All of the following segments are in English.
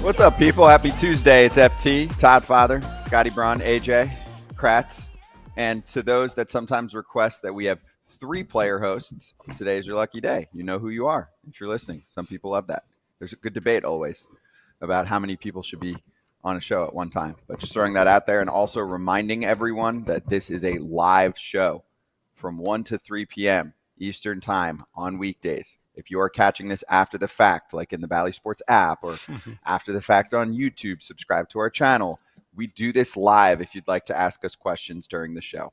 What's up, people? Happy Tuesday. It's FT, Todd Father, Scotty Braun, AJ, Kratz. And to those that sometimes request that we have 3 player hosts, today is your lucky day. You know who you are if you're listening. Some people love that. There's a good debate always about how many people should be on a show at one time. But just throwing that out there and also reminding everyone that this is a live show from 1 to 3 p.m. Eastern time on weekdays. If you are catching this after the fact, like in the Bally Sports app or after the fact on YouTube, subscribe to our channel. We do this live if you'd like to ask us questions during the show.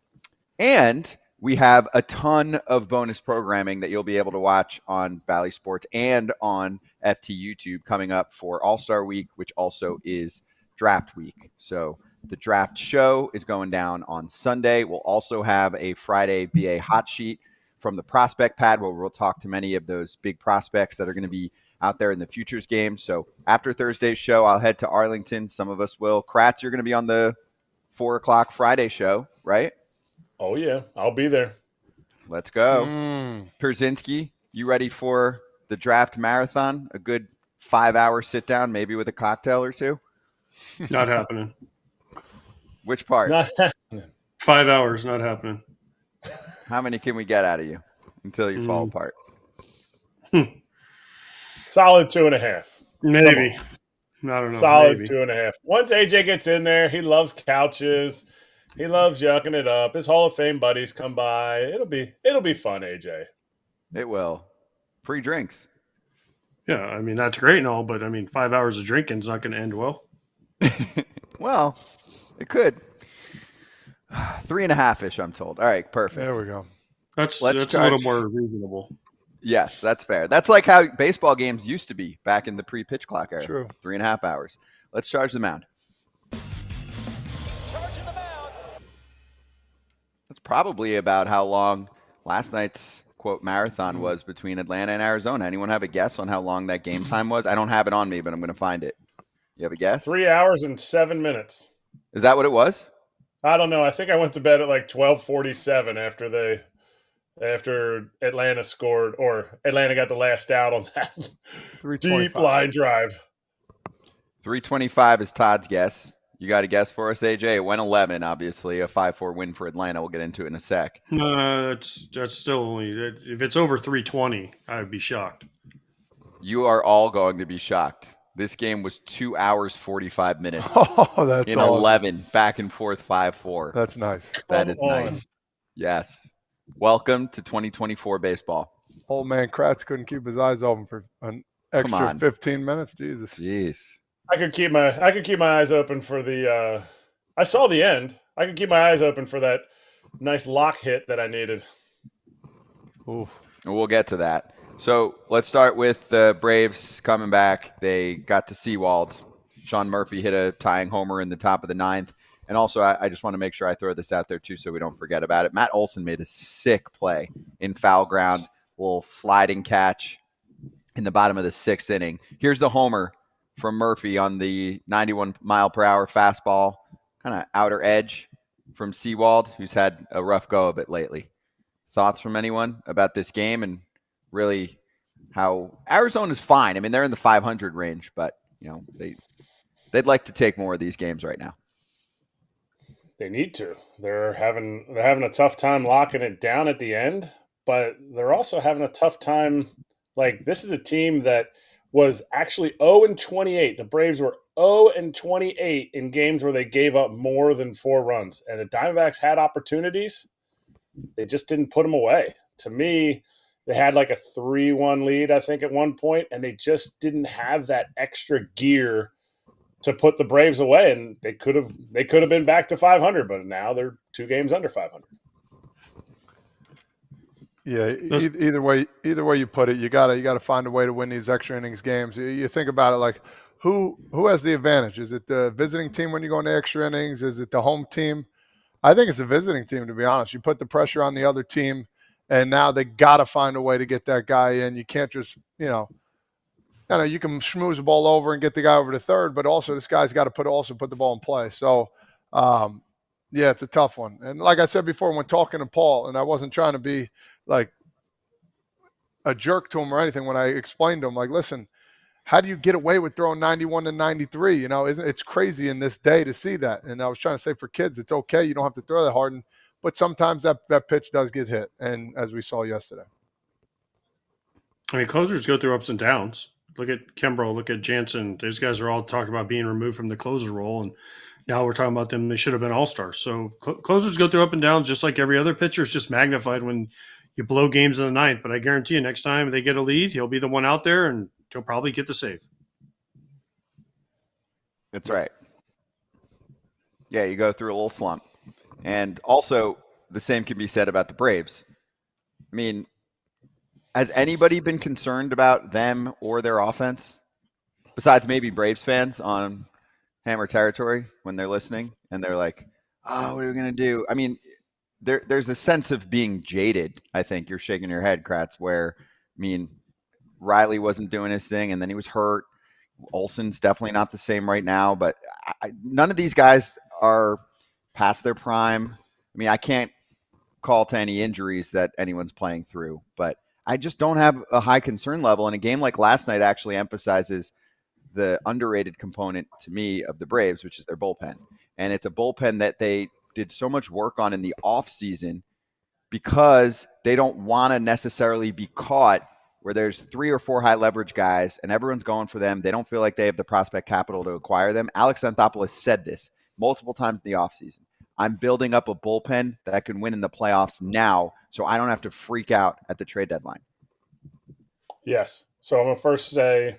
And we have a ton of bonus programming that you'll be able to watch on Bally Sports and on FT YouTube coming up for All-Star Week, which also is Draft Week. So the draft show is going down on Sunday. We'll also have a Friday BA hot sheet from the prospect pad where we'll talk to many of those big prospects that are going to be out there in the futures game. So after Thursday's show, I'll head to Arlington. Some of us will. Kratz, you're going to be on the 4 o'clock Friday show, right? Oh, yeah. I'll be there. Let's go. Pierzynski, you ready for the draft marathon? A good 5-hour sit down, maybe with a cocktail or two? Not happening. Which part? Not happening. 5 hours, not happening. How many can we get out of you until you fall apart? Solid 2.5. Maybe. I don't know. Solid maybe. 2.5. Once AJ gets in there, he loves couches. He loves yucking it up. His Hall of Fame buddies come by. It'll be fun, AJ. It will. Free drinks. Yeah, I mean, that's great and all, but I mean, 5 hours of drinking is not going to end well. Well, it could. 3.5-ish, I'm told. All right, perfect. There we go. That's a little more reasonable. Yes, that's fair. That's like how baseball games used to be back in the pre-pitch clock era. True. 3.5 hours. Let's charge the mound. That's probably about how long last night's, quote, marathon was between Atlanta and Arizona. Anyone have a guess on how long that game time was? I don't have it on me, but I'm going to find it. You have a guess? 3 hours and 7 minutes. Is that what it was? I don't know. I think I went to bed at like 12:47 after Atlanta scored, or Atlanta got the last out on that deep line drive. 3:25 is Todd's guess. You got a guess for us, AJ? It went 11, obviously. A 5-4 win for Atlanta. We'll get into it in a sec. That's still only – if it's over 3:20, I would be shocked. You are all going to be shocked. This game was 2 hours, 45 minutes. Oh, that's in awesome. 11, back and forth, 5-4. That's nice. That is nice. Yes. Welcome to 2024 baseball. Old man Kratz couldn't keep his eyes open for an extra 15 minutes. Jesus. Jeez. I could keep my eyes open for the I saw the end. I could keep my eyes open for that nice lock hit that I needed. Oof. And we'll get to that. So let's start with the Braves coming back. They got to Seawald. Sean Murphy hit a tying homer in the top of the 9th. And also, I just want to make sure I throw this out there, too, so we don't forget about it. Matt Olson made a sick play in foul ground, little sliding catch in the bottom of the 6th inning. Here's the homer from Murphy on the 91-mile-per-hour fastball, kind of outer edge from Seawald, who's had a rough go of it lately. Thoughts from anyone about this game and really how Arizona's fine? I mean, they're in the 500 range, but you know they'd like to take more of these games right now. They need to. They're having a tough time locking it down at the end, but they're also having a tough time. Like, this is a team that was actually 0-28. The Braves were 0-28 in games where they gave up more than 4 runs, and the Diamondbacks had opportunities. They just didn't put them away. To me, they had like a 3-1 lead, I think, at one point, and they just didn't have that extra gear to put the Braves away, and they could have been back to 500, but now they're 2 games under 500. Yeah, either way you put it, you gotta find a way to win these extra innings games. You think about it like who has the advantage? Is it the visiting team when you go into extra innings? Is it the home team? I think it's the visiting team, to be honest. You put the pressure on the other team, and now they gotta find a way to get that guy in. You can't just you can schmooze the ball over and get the guy over to third, but also this guy's got to put the ball in play. So, yeah, it's a tough one. And like I said before, when talking to Paul, and I wasn't trying to be like a jerk to him or anything, when I explained to him, like, listen, how do you get away with throwing 91 to 93? You know, it's crazy in this day to see that. And I was trying to say for kids, it's okay. You don't have to throw that hard. But sometimes that pitch does get hit. And as we saw yesterday. I mean, closers go through ups and downs. Look at Kimbrough, look at Jansen. These guys are all talking about being removed from the closer role. And now we're talking about them. They should have been all-stars. So closers go through up and downs just like every other pitcher. It's just magnified when you blow games in the ninth. But I guarantee you next time they get a lead, he'll be the one out there and he'll probably get the save. That's right. Yeah, you go through a little slump. And also, the same can be said about the Braves. I mean, has anybody been concerned about them or their offense? Besides maybe Braves fans on Hammer Territory when they're listening and they're like, oh, what are we going to do? I mean, there's a sense of being jaded. I think you're shaking your head, Kratz, where, I mean, Riley wasn't doing his thing and then he was hurt. Olsen's definitely not the same right now, but none of these guys are past their prime. I mean, I can't call to any injuries that anyone's playing through, but I just don't have a high concern level. And a game like last night actually emphasizes the underrated component to me of the Braves, which is their bullpen. And it's a bullpen that they did so much work on in the offseason because they don't want to necessarily be caught where there's 3 or 4 high leverage guys and everyone's going for them. They don't feel like they have the prospect capital to acquire them. Alex Anthopoulos said this multiple times in the offseason. I'm building up a bullpen that can win in the playoffs now, so I don't have to freak out at the trade deadline. Yes. So I'm going to first say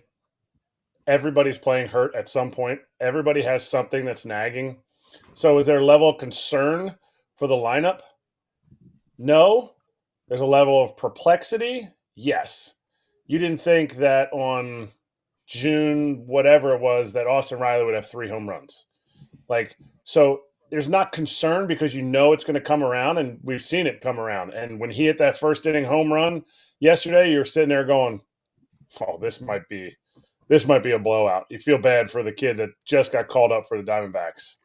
everybody's playing hurt at some point. Everybody has something that's nagging. So is there a level of concern for the lineup? No. There's a level of perplexity? Yes. You didn't think that on June, whatever it was, that Austin Riley would have 3 home runs. So there's not concern because you know it's going to come around, and we've seen it come around. And when he hit that first inning home run yesterday, you're sitting there going, oh, this might be a blowout. You feel bad for the kid that just got called up for the Diamondbacks.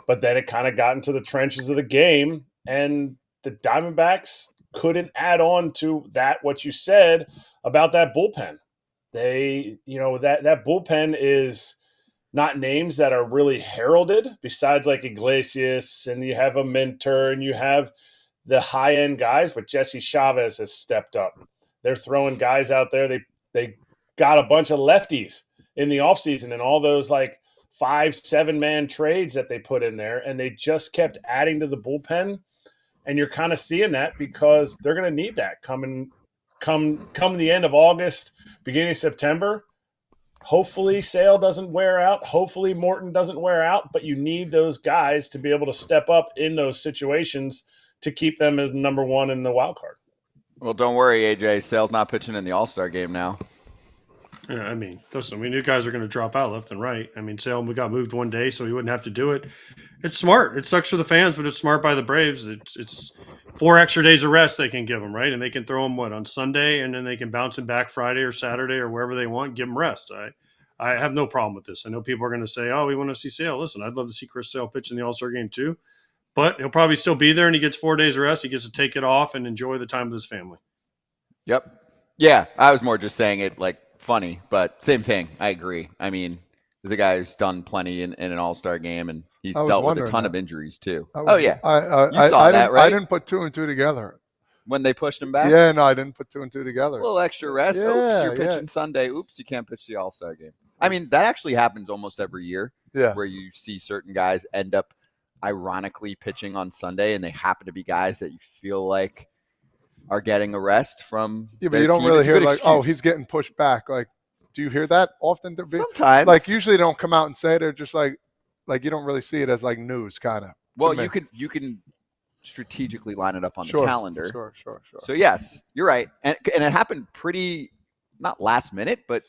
But then it kind of got into the trenches of the game, and the Diamondbacks couldn't add on to that, what you said about that bullpen. That bullpen is not names that are really heralded besides like Iglesias, and you have a Minter, and you have the high-end guys, but Jesse Chavez has stepped up. They're throwing guys out there. They got a bunch of lefties in the offseason and all those like 5-7-man trades that they put in there, and they just kept adding to the bullpen. And you're kind of seeing that because they're going to need that come the end of August, beginning of September. Hopefully Sale doesn't wear out. Hopefully Morton doesn't wear out. But you need those guys to be able to step up in those situations to keep them as number one in the wild card. Well, don't worry, AJ. Sale's not pitching in the All-Star game now. Yeah, I mean, listen, we knew guys are going to drop out left and right. I mean, Sale got moved one day, so he wouldn't have to do it. It's smart. It sucks for the fans, but it's smart by the Braves. It's 4 extra days of rest they can give them, right? And they can throw them, on Sunday, and then they can bounce him back Friday or Saturday or wherever they want, give them rest. I have no problem with this. I know people are going to say, oh, we want to see Sale. Listen, I'd love to see Chris Sale pitch in the All-Star game too, but he'll probably still be there, and he gets 4 days of rest. He gets to take it off and enjoy the time with his family. Yep. Yeah, I was more just saying it like funny, but same thing. I agree. I mean, there's a guy who's done plenty in an All-Star game, and he's dealt with a ton of injuries too. I saw that, right? I didn't put 2 and 2 together. When they pushed him back? Yeah, no, I didn't put 2 and 2 together. A little extra rest. Yeah, Oops, you're pitching Sunday. Oops, you can't pitch the All-Star game. I mean, that actually happens almost every year where you see certain guys end up ironically pitching on Sunday, and they happen to be guys that you feel like are getting a rest from. Yeah, but you don't really hear like, oh, he's getting pushed back. Like, do you hear that often? Sometimes. Like, usually they don't come out and say it. They're just like you don't really see it as like news kind of. Well, you can strategically line it up on the calendar. Sure. So yes, you're right. And it happened pretty, not last minute, but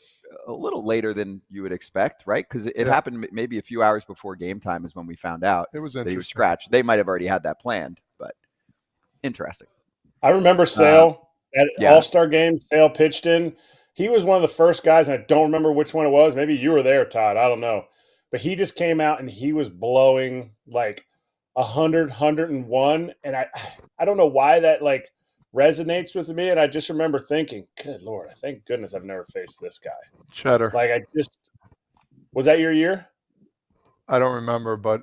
a little later than you would expect, right? Because it happened maybe a few hours before game time is when we found out it was that he was scratched. They might have already had that planned, but interesting. I remember Sale at All-Star game. Sale pitched in. He was one of the first guys, and I don't remember which one it was. Maybe you were there, Todd. I don't know. But he just came out, and he was blowing like 100, 101. And I don't know why that like resonates with me, and I just remember thinking, good Lord, thank goodness I've never faced this guy. Cheddar. Like, was that your year? I don't remember, but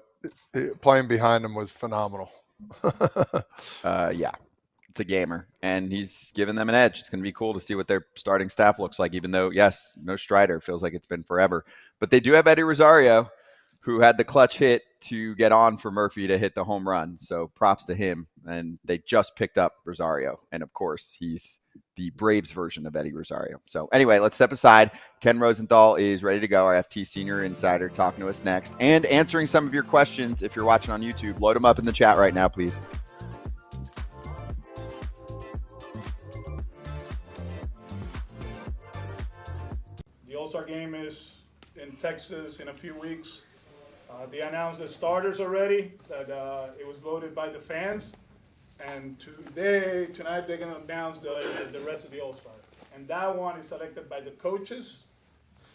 playing behind him was phenomenal. Yeah, it's a gamer, and he's giving them an edge. It's going to be cool to see what their starting staff looks like, even though, yes, no Strider. Feels like it's been forever. But they do have Eddie Rosario, who had the clutch hit to get on for Murphy to hit the home run. So props to him. And they just picked up Rosario. And, of course, he's the Braves version of Eddie Rosario. So, anyway, let's step aside. Ken Rosenthal is ready to go, our FT Senior Insider, talking to us next and answering some of your questions. If you're watching on YouTube, load them up in the chat right now, please. The All-Star game is in Texas in a few weeks. They announced the starters already, that it was voted by the fans. And tonight, they're going to announce the rest of the All-Star. And that one is selected by the coaches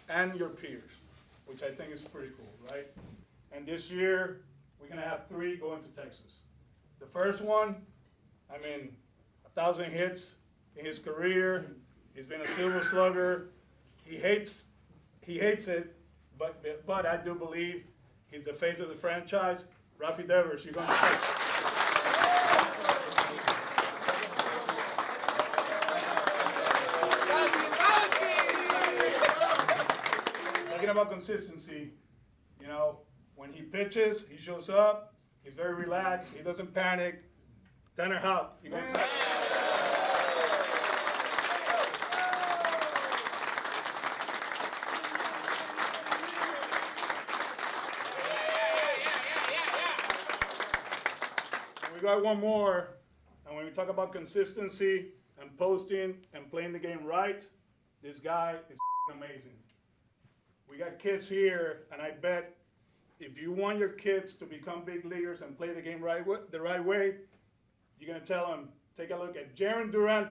and your peers, which I think is pretty cool, right? And this year, we're going to have 3 going to Texas. The first one, 1,000 hits in his career. He's been a Silver Slugger. He hates it, but I do believe he's the face of the franchise. Rafi Devers, you're going to take it. Talking about consistency, when he pitches, he shows up. He's very relaxed. He doesn't panic. Tanner Houck, you're going to take it. We got one more, and when we talk about consistency and posting and playing the game right, this guy is amazing. We got kids here, and I bet if you want your kids to become big leaguers and play the game the right way, you're going to tell them, take a look at Jaron Durant.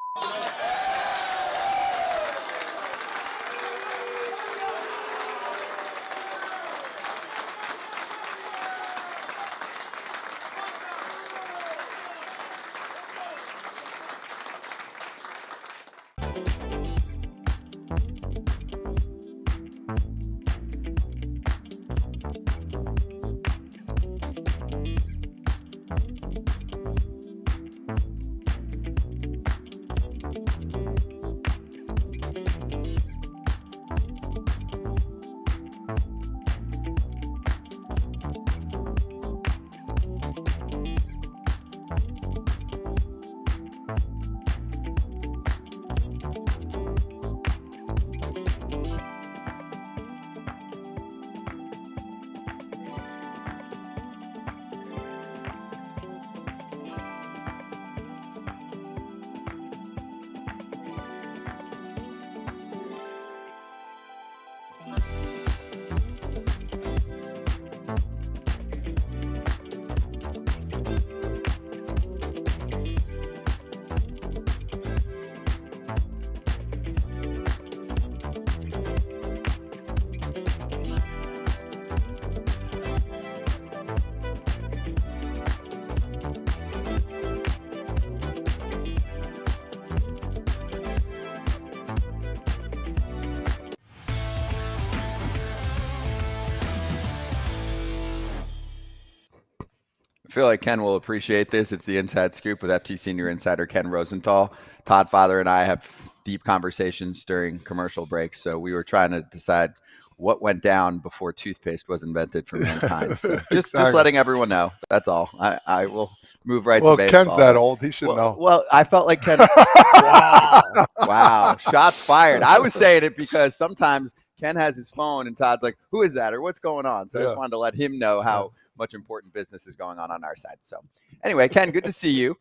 I feel like Ken will appreciate this. It's the Inside Scoop with FT Senior Insider Ken Rosenthal. Todd Father and I have deep conversations during commercial breaks, so we were trying to decide what went down before toothpaste was invented for mankind. So just letting everyone know. That's all. I will move right to baseball. Well, Ken's that old. He should know. Well, I felt like Ken. Wow. Shots fired. I was saying it because sometimes Ken has his phone and Todd's like, who is that or what's going on? So I just wanted to let him know how much important business is going on our side. So anyway, Ken, good to see you.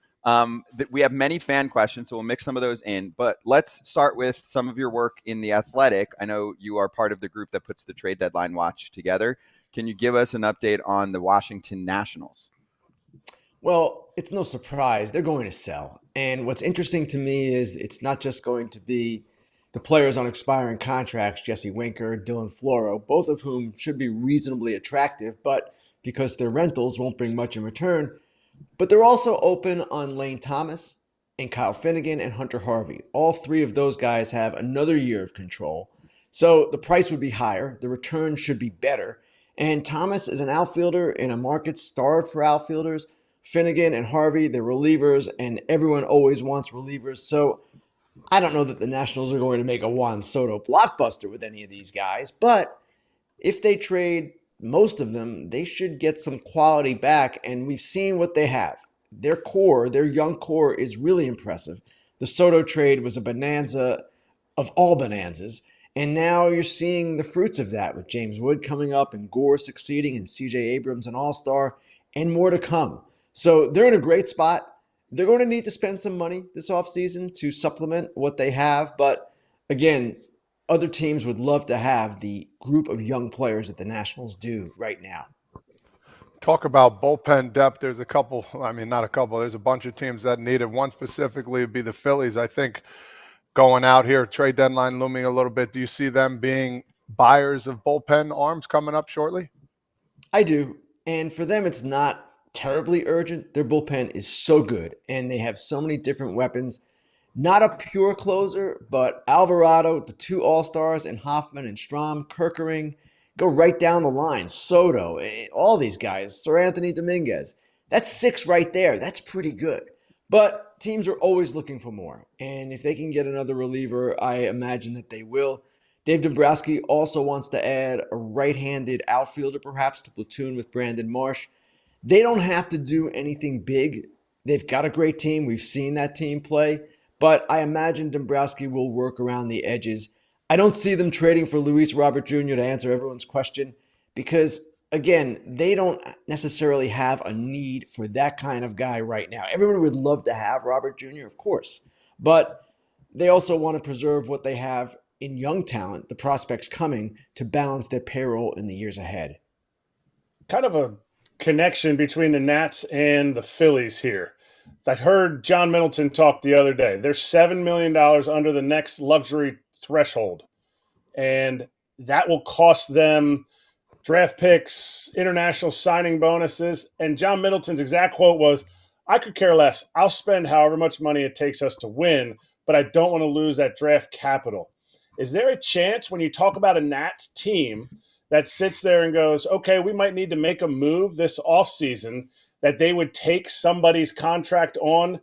We have many fan questions, so we'll mix some of those in. But let's start with some of your work in The Athletic. I know you are part of the group that puts the trade deadline watch together. Can you give us an update on the Washington Nationals? Well, it's no surprise. They're going to sell. And what's interesting to me is it's not just going to be the players on expiring contracts, Jesse Winker, Dylan Floro, both of whom should be reasonably attractive, but because their rentals won't bring much in return. But they're also open on Lane Thomas, and Kyle Finnegan and Hunter Harvey. All three of those guys have another year of control. So the price would be higher. The return should be better. And Thomas is an outfielder in a market starved for outfielders. Finnegan and Harvey, they're relievers, and everyone always wants relievers. So I don't know that the Nationals are going to make a Juan Soto blockbuster with any of these guys, but if they trade most of them, they should get some quality back, and we've seen what they have. Their core, their young core, is really impressive. The Soto trade was a bonanza of all bonanzas, and now you're seeing the fruits of that with James Wood coming up and Gore succeeding and C.J. Abrams an All-Star, and more to come. So they're in a great spot. They're going to need to spend some money this offseason to supplement what they have, but again, other teams would love to have the group of young players that the Nationals do right now. Talk about bullpen depth. There's a couple, I mean, not a couple, there's a bunch of teams that need it. One specifically would be the Phillies. I think going out here, trade deadline looming a little bit. Do you see them being buyers of bullpen arms coming up shortly? I do. And for them, it's not terribly urgent. Their bullpen is so good, and they have so many different weapons. Not a pure closer, but Alvarado, the two All-Stars, and Hoffman and Strahm, Kerkering, go right down the line. Soto, all these guys, Sir Anthony Dominguez. That's 6 right there. That's pretty good. But teams are always looking for more. And if they can get another reliever, I imagine that they will. Dave Dombrowski also wants to add a right-handed outfielder, perhaps, to platoon with Brandon Marsh. They don't have to do anything big. They've got a great team. We've seen that team play. But I imagine Dombrowski will work around the edges. I don't see them trading for Luis Robert Jr. to answer everyone's question because, again, they don't necessarily have a need for that kind of guy right now. Everyone would love to have Robert Jr., of course. But they also want to preserve what they have in young talent, the prospects coming, to balance their payroll in the years ahead. Kind of a connection between the Nats and the Phillies here. I heard John Middleton talk the other day. They're $7 million under the next luxury threshold, and that will cost them draft picks, international signing bonuses. And John Middleton's exact quote was, I could care less. I'll spend however much money it takes us to win, but I don't want to lose that draft capital. Is there a chance when you talk about a Nats team that sits there and goes, okay, we might need to make a move this offseason, that they would take somebody's contract on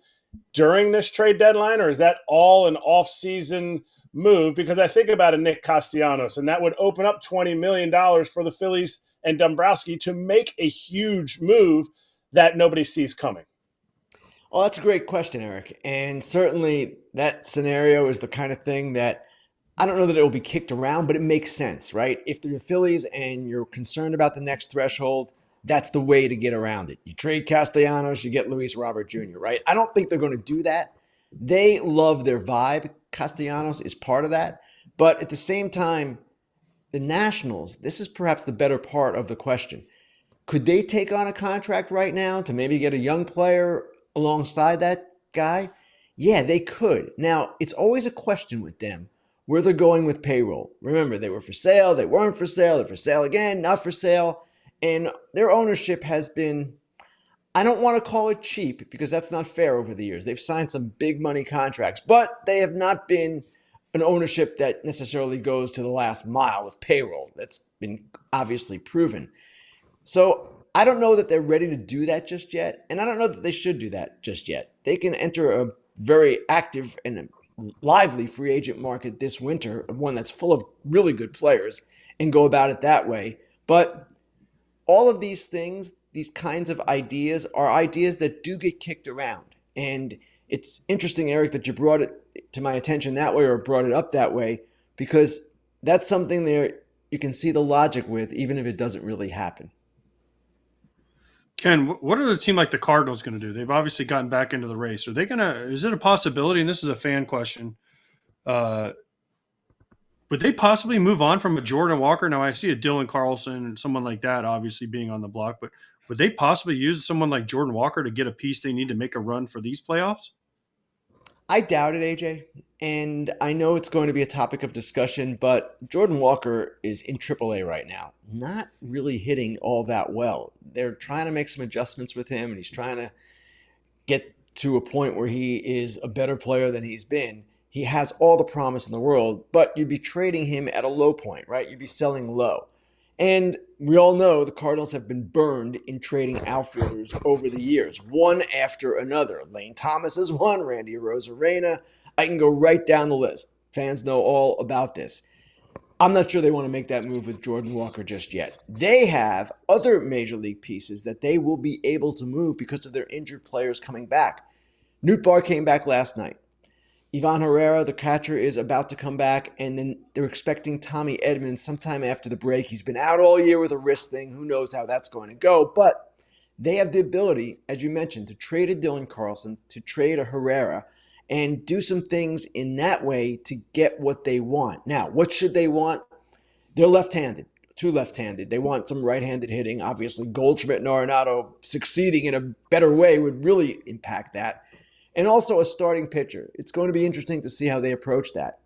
during this trade deadline? Or is that all an off-season move? Because I think about a Nick Castellanos, and that would open up $20 million for the Phillies and Dombrowski to make a huge move that nobody sees coming. Well, that's a great question, Eric. And certainly that scenario is the kind of thing that I don't know that it will be kicked around, but it makes sense, right? If they're the Phillies and you're concerned about the next threshold, that's the way to get around it. You trade Castellanos, you get Luis Robert Jr., right? I don't think they're going to do that. They love their vibe. Castellanos is part of that. But at the same time, the Nationals, this is perhaps the better part of the question. Could they take on a contract right now to maybe get a young player alongside that guy? Yeah, they could. Now, it's always a question with them where they're going with payroll. Remember, they were for sale, they weren't for sale, they're for sale again, not for sale. And their ownership has been, I don't want to call it cheap because that's not fair over the years. They've signed some big money contracts, but they have not been an ownership that necessarily goes to the last mile with payroll. That's been obviously proven. So I don't know that they're ready to do that just yet, and I don't know that they should do that just yet. They can enter a very active and lively free agent market this winter, one that's full of really good players, and go about it that way. But all of these things, these kinds of ideas, are ideas that do get kicked around. And it's interesting, Eric, that you brought it to my attention that way or brought it up that way, because that's something there you can see the logic with, even if it doesn't really happen. Ken, what are the team like the Cardinals going to do? They've obviously gotten back into the race. Are they going to – is it a possibility, and this is a fan question, would they possibly move on from a Jordan Walker? Now, I see a Dylan Carlson and someone like that obviously being on the block, but would they possibly use someone like Jordan Walker to get a piece they need to make a run for these playoffs? I doubt it, AJ. And I know it's going to be a topic of discussion, but Jordan Walker is in AAA right now, not really hitting all that well. They're trying to make some adjustments with him, and he's trying to get to a point where he is a better player than he's been. He has all the promise in the world, but you'd be trading him at a low point, right? You'd be selling low. And we all know the Cardinals have been burned in trading outfielders over the years, one after another. Lane Thomas is one, Randy Arozarena. I can go right down the list. Fans know all about this. I'm not sure they want to make that move with Jordan Walker just yet. They have other major league pieces that they will be able to move because of their injured players coming back. Newt Barr came back last night. Ivan Herrera, the catcher, is about to come back, and then they're expecting Tommy Edmonds sometime after the break. He's been out all year with a wrist thing. Who knows how that's going to go? But they have the ability, as you mentioned, to trade a Dylan Carlson, to trade a Herrera, and do some things in that way to get what they want. Now, what should they want? They're left-handed, too left-handed. They want some right-handed hitting. Obviously, Goldschmidt and Arenado succeeding in a better way would really impact that. And also a starting pitcher. It's going to be interesting to see how they approach that.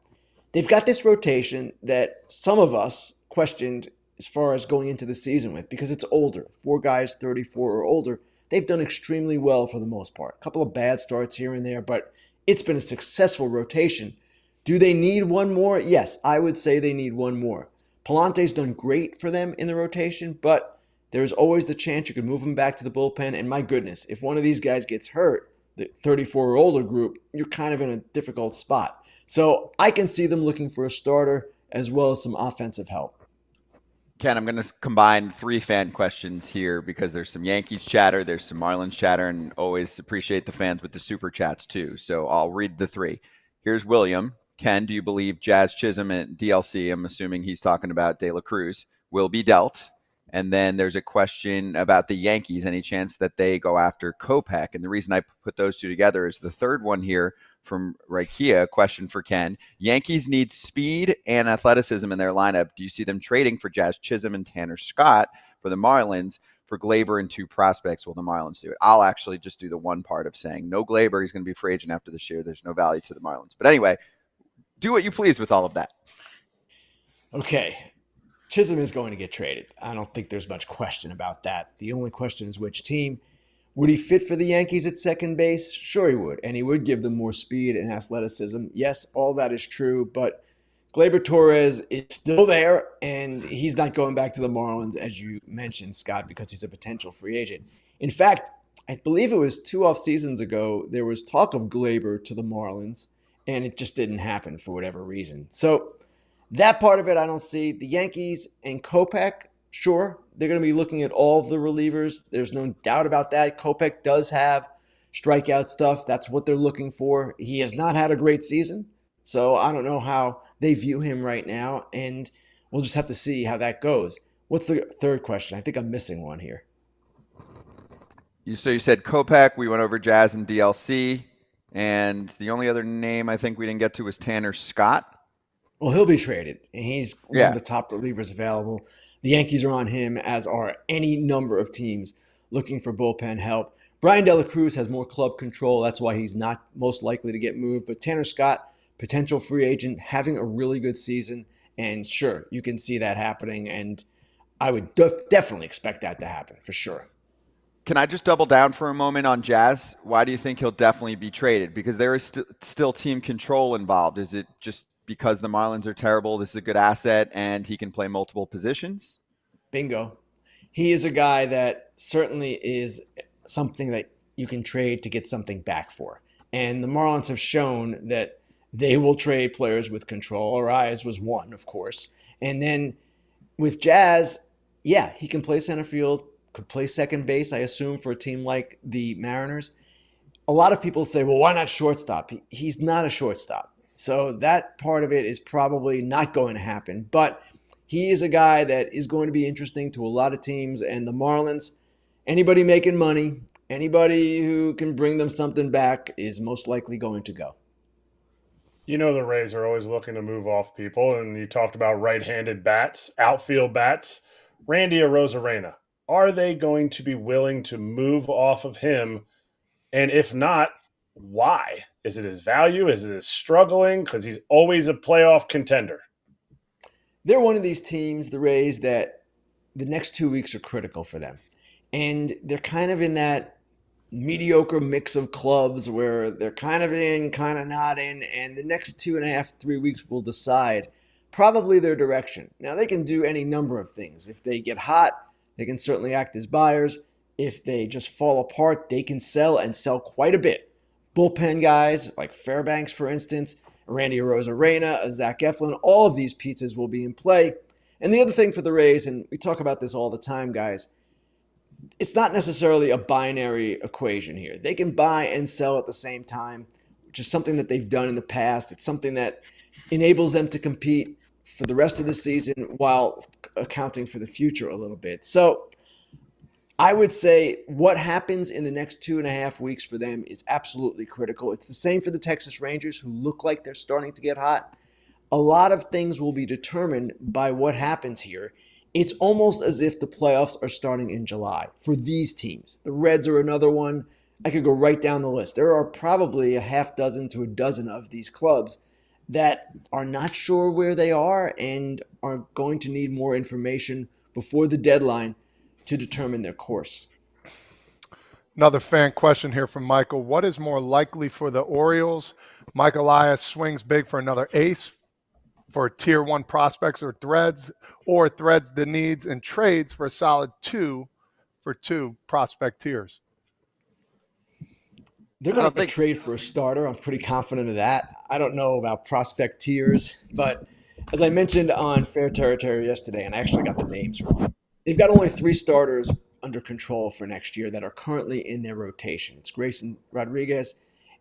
They've got this rotation that some of us questioned as far as going into the season with because it's older. 4 guys 34 or older. They've done extremely well for the most part. A couple of bad starts here and there, but it's been a successful rotation. Do they need one more? Yes, I would say they need one more. Palante's done great for them in the rotation, but there's always the chance you could move him back to the bullpen. And my goodness, if one of these guys gets hurt, the 34 or older group, you're kind of in a difficult spot. So I can see them looking for a starter as well as some offensive help. Ken, I'm going to combine 3 fan questions here because there's some Yankees chatter, there's some Marlins chatter, and always appreciate the fans with the super chats too. So I'll read the 3. Here's William. Ken, do you believe Jazz Chisholm and DLC, I'm assuming he's talking about De La Cruz, will be dealt? And then there's a question about the Yankees. Any chance that they go after Kopech? And the reason I put those 2 together is the third one here from Raikia, question for Ken. Yankees need speed and athleticism in their lineup. Do you see them trading for Jazz Chisholm and Tanner Scott for the Marlins for Glaber and 2 prospects? Will the Marlins do it? I'll actually just do the one part of saying no Glaber. He's going to be free agent after this year. There's no value to the Marlins. But anyway, do what you please with all of that. Okay. Chisholm is going to get traded. I don't think there's much question about that. The only question is which team. Would he fit for the Yankees at second base? Sure he would. And he would give them more speed and athleticism. Yes, all that is true. But Gleyber Torres is still there, and he's not going back to the Marlins, as you mentioned, Scott, because he's a potential free agent. In fact, I believe it was 2 off seasons ago, there was talk of Gleyber to the Marlins, and it just didn't happen for whatever reason. So that part of it I don't see. The Yankees and Kopech, sure, they're going to be looking at all of the relievers. There's no doubt about that. Kopech does have strikeout stuff. That's what they're looking for. He has not had a great season, so I don't know how they view him right now, and we'll just have to see how that goes. What's the third question? I think I'm missing one here. So you said Kopech. We went over Jazz and DLC, and the only other name I think we didn't get to was Tanner Scott. Well, he'll be traded, and he's one of the top relievers available. The Yankees are on him, as are any number of teams looking for bullpen help. Brian De La Cruz has more club control. That's why he's not most likely to get moved. But Tanner Scott, potential free agent, having a really good season. And sure, you can see that happening. And I would definitely expect that to happen, for sure. Can I just double down for a moment on Jazz? Why do you think he'll definitely be traded? Because there is still team control involved. Is it just because the Marlins are terrible, this is a good asset, and he can play multiple positions? Bingo. He is a guy that certainly is something that you can trade to get something back for. And the Marlins have shown that they will trade players with control. Arias was one, of course. And then with Jazz, yeah, he can play center field, could play second base, I assume, for a team like the Mariners. A lot of people say, well, why not shortstop? He's not a shortstop. So that part of it is probably not going to happen. But he is a guy that is going to be interesting to a lot of teams. And the Marlins, anybody making money, anybody who can bring them something back is most likely going to go. You know the Rays are always looking to move off people, and you talked about right-handed bats, outfield bats. Randy Arozarena, are they going to be willing to move off of him? And if not, why? Is it his value? Is it his struggling? Because he's always a playoff contender. They're one of these teams, the Rays, that the next 2 weeks are critical for them. And they're kind of in that mediocre mix of clubs where they're kind of in, kind of not in, and the next 2.5, 3 weeks will decide probably their direction. Now, they can do any number of things. If they get hot, they can certainly act as buyers. If they just fall apart, they can sell and sell quite a bit. Bullpen guys like Fairbanks, for instance, Randy Arozarena, Zach Eflin, all of these pieces will be in play. And the other thing for the Rays, and we talk about this all the time, guys, it's not necessarily a binary equation here. They can buy and sell at the same time, which is something that they've done in the past. It's something that enables them to compete for the rest of the season while accounting for the future a little bit. So I would say what happens in the next 2.5 weeks for them is absolutely critical. It's the same for the Texas Rangers, who look like they're starting to get hot. A lot of things will be determined by what happens here. It's almost as if the playoffs are starting in July for these teams. The Reds are another one. I could go right down the list. There are probably a half dozen to a dozen of these clubs that are not sure where they are and are going to need more information before the deadline to determine their course. Another fan question here from Michael. What is more likely for the Orioles? Mike Elias swings big for another ace for tier 1 prospects or threads the needs and trades for a solid 2 for 2 prospect tiers. They're going to trade for a starter. I'm pretty confident of that. I don't know about prospect tiers, but as I mentioned on Fair Territory yesterday, and I actually got the names wrong, they've got only 3 starters under control for next year that are currently in their rotation. It's Grayson Rodriguez,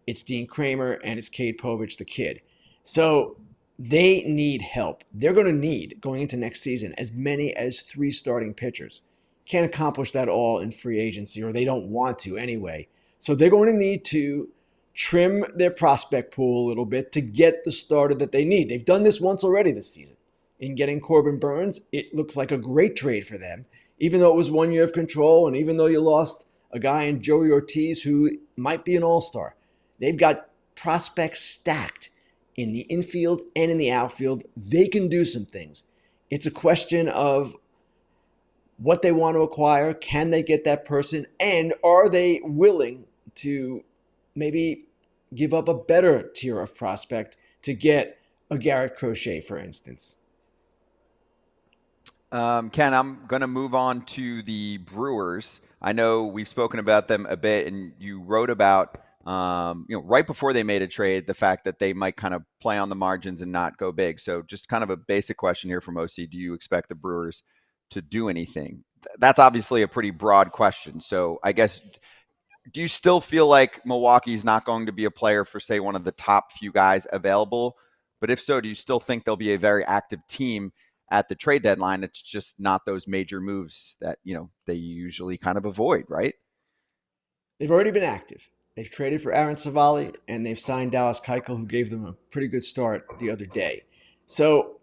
it's Dean Kramer, and it's Cade Povich, the kid. So they need help. They're going to need, going into next season, as many as 3 starting pitchers. Can't accomplish that all in free agency, or they don't want to anyway. So they're going to need to trim their prospect pool a little bit to get the starter that they need. They've done this once already this season. In getting Corbin Burns, it looks like a great trade for them, even though it was 1 year of control, and even though you lost a guy in Joey Ortiz who might be an all-star. They've got prospects stacked in the infield and in the outfield. They can do some things. It's a question of what they want to acquire. Can they get that person? And are they willing to maybe give up a better tier of prospect to get a Garrett Crochet, for instance? Ken, I'm going to move on to the Brewers. I know we've spoken about them a bit, and you wrote about right before they made a trade, the fact that they might kind of play on the margins and not go big. So just kind of a basic question here from OC. Do you expect the Brewers to do anything? That's obviously a pretty broad question. So I guess, do you still feel like Milwaukee's not going to be a player for, say, one of the top few guys available? But if so, do you still think they'll be a very active team at the trade deadline? It's just not those major moves that, they usually kind of avoid, right? They've already been active. They've traded for Aaron Savali, and they've signed Dallas Keuchel, who gave them a pretty good start the other day. So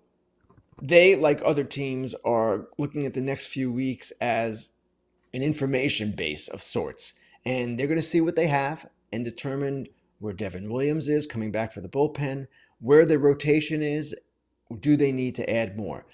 they, like other teams, are looking at the next few weeks as an information base of sorts. And they're going to see what they have and determine where Devin Williams is coming back for the bullpen, where the rotation is. Do they need to add more?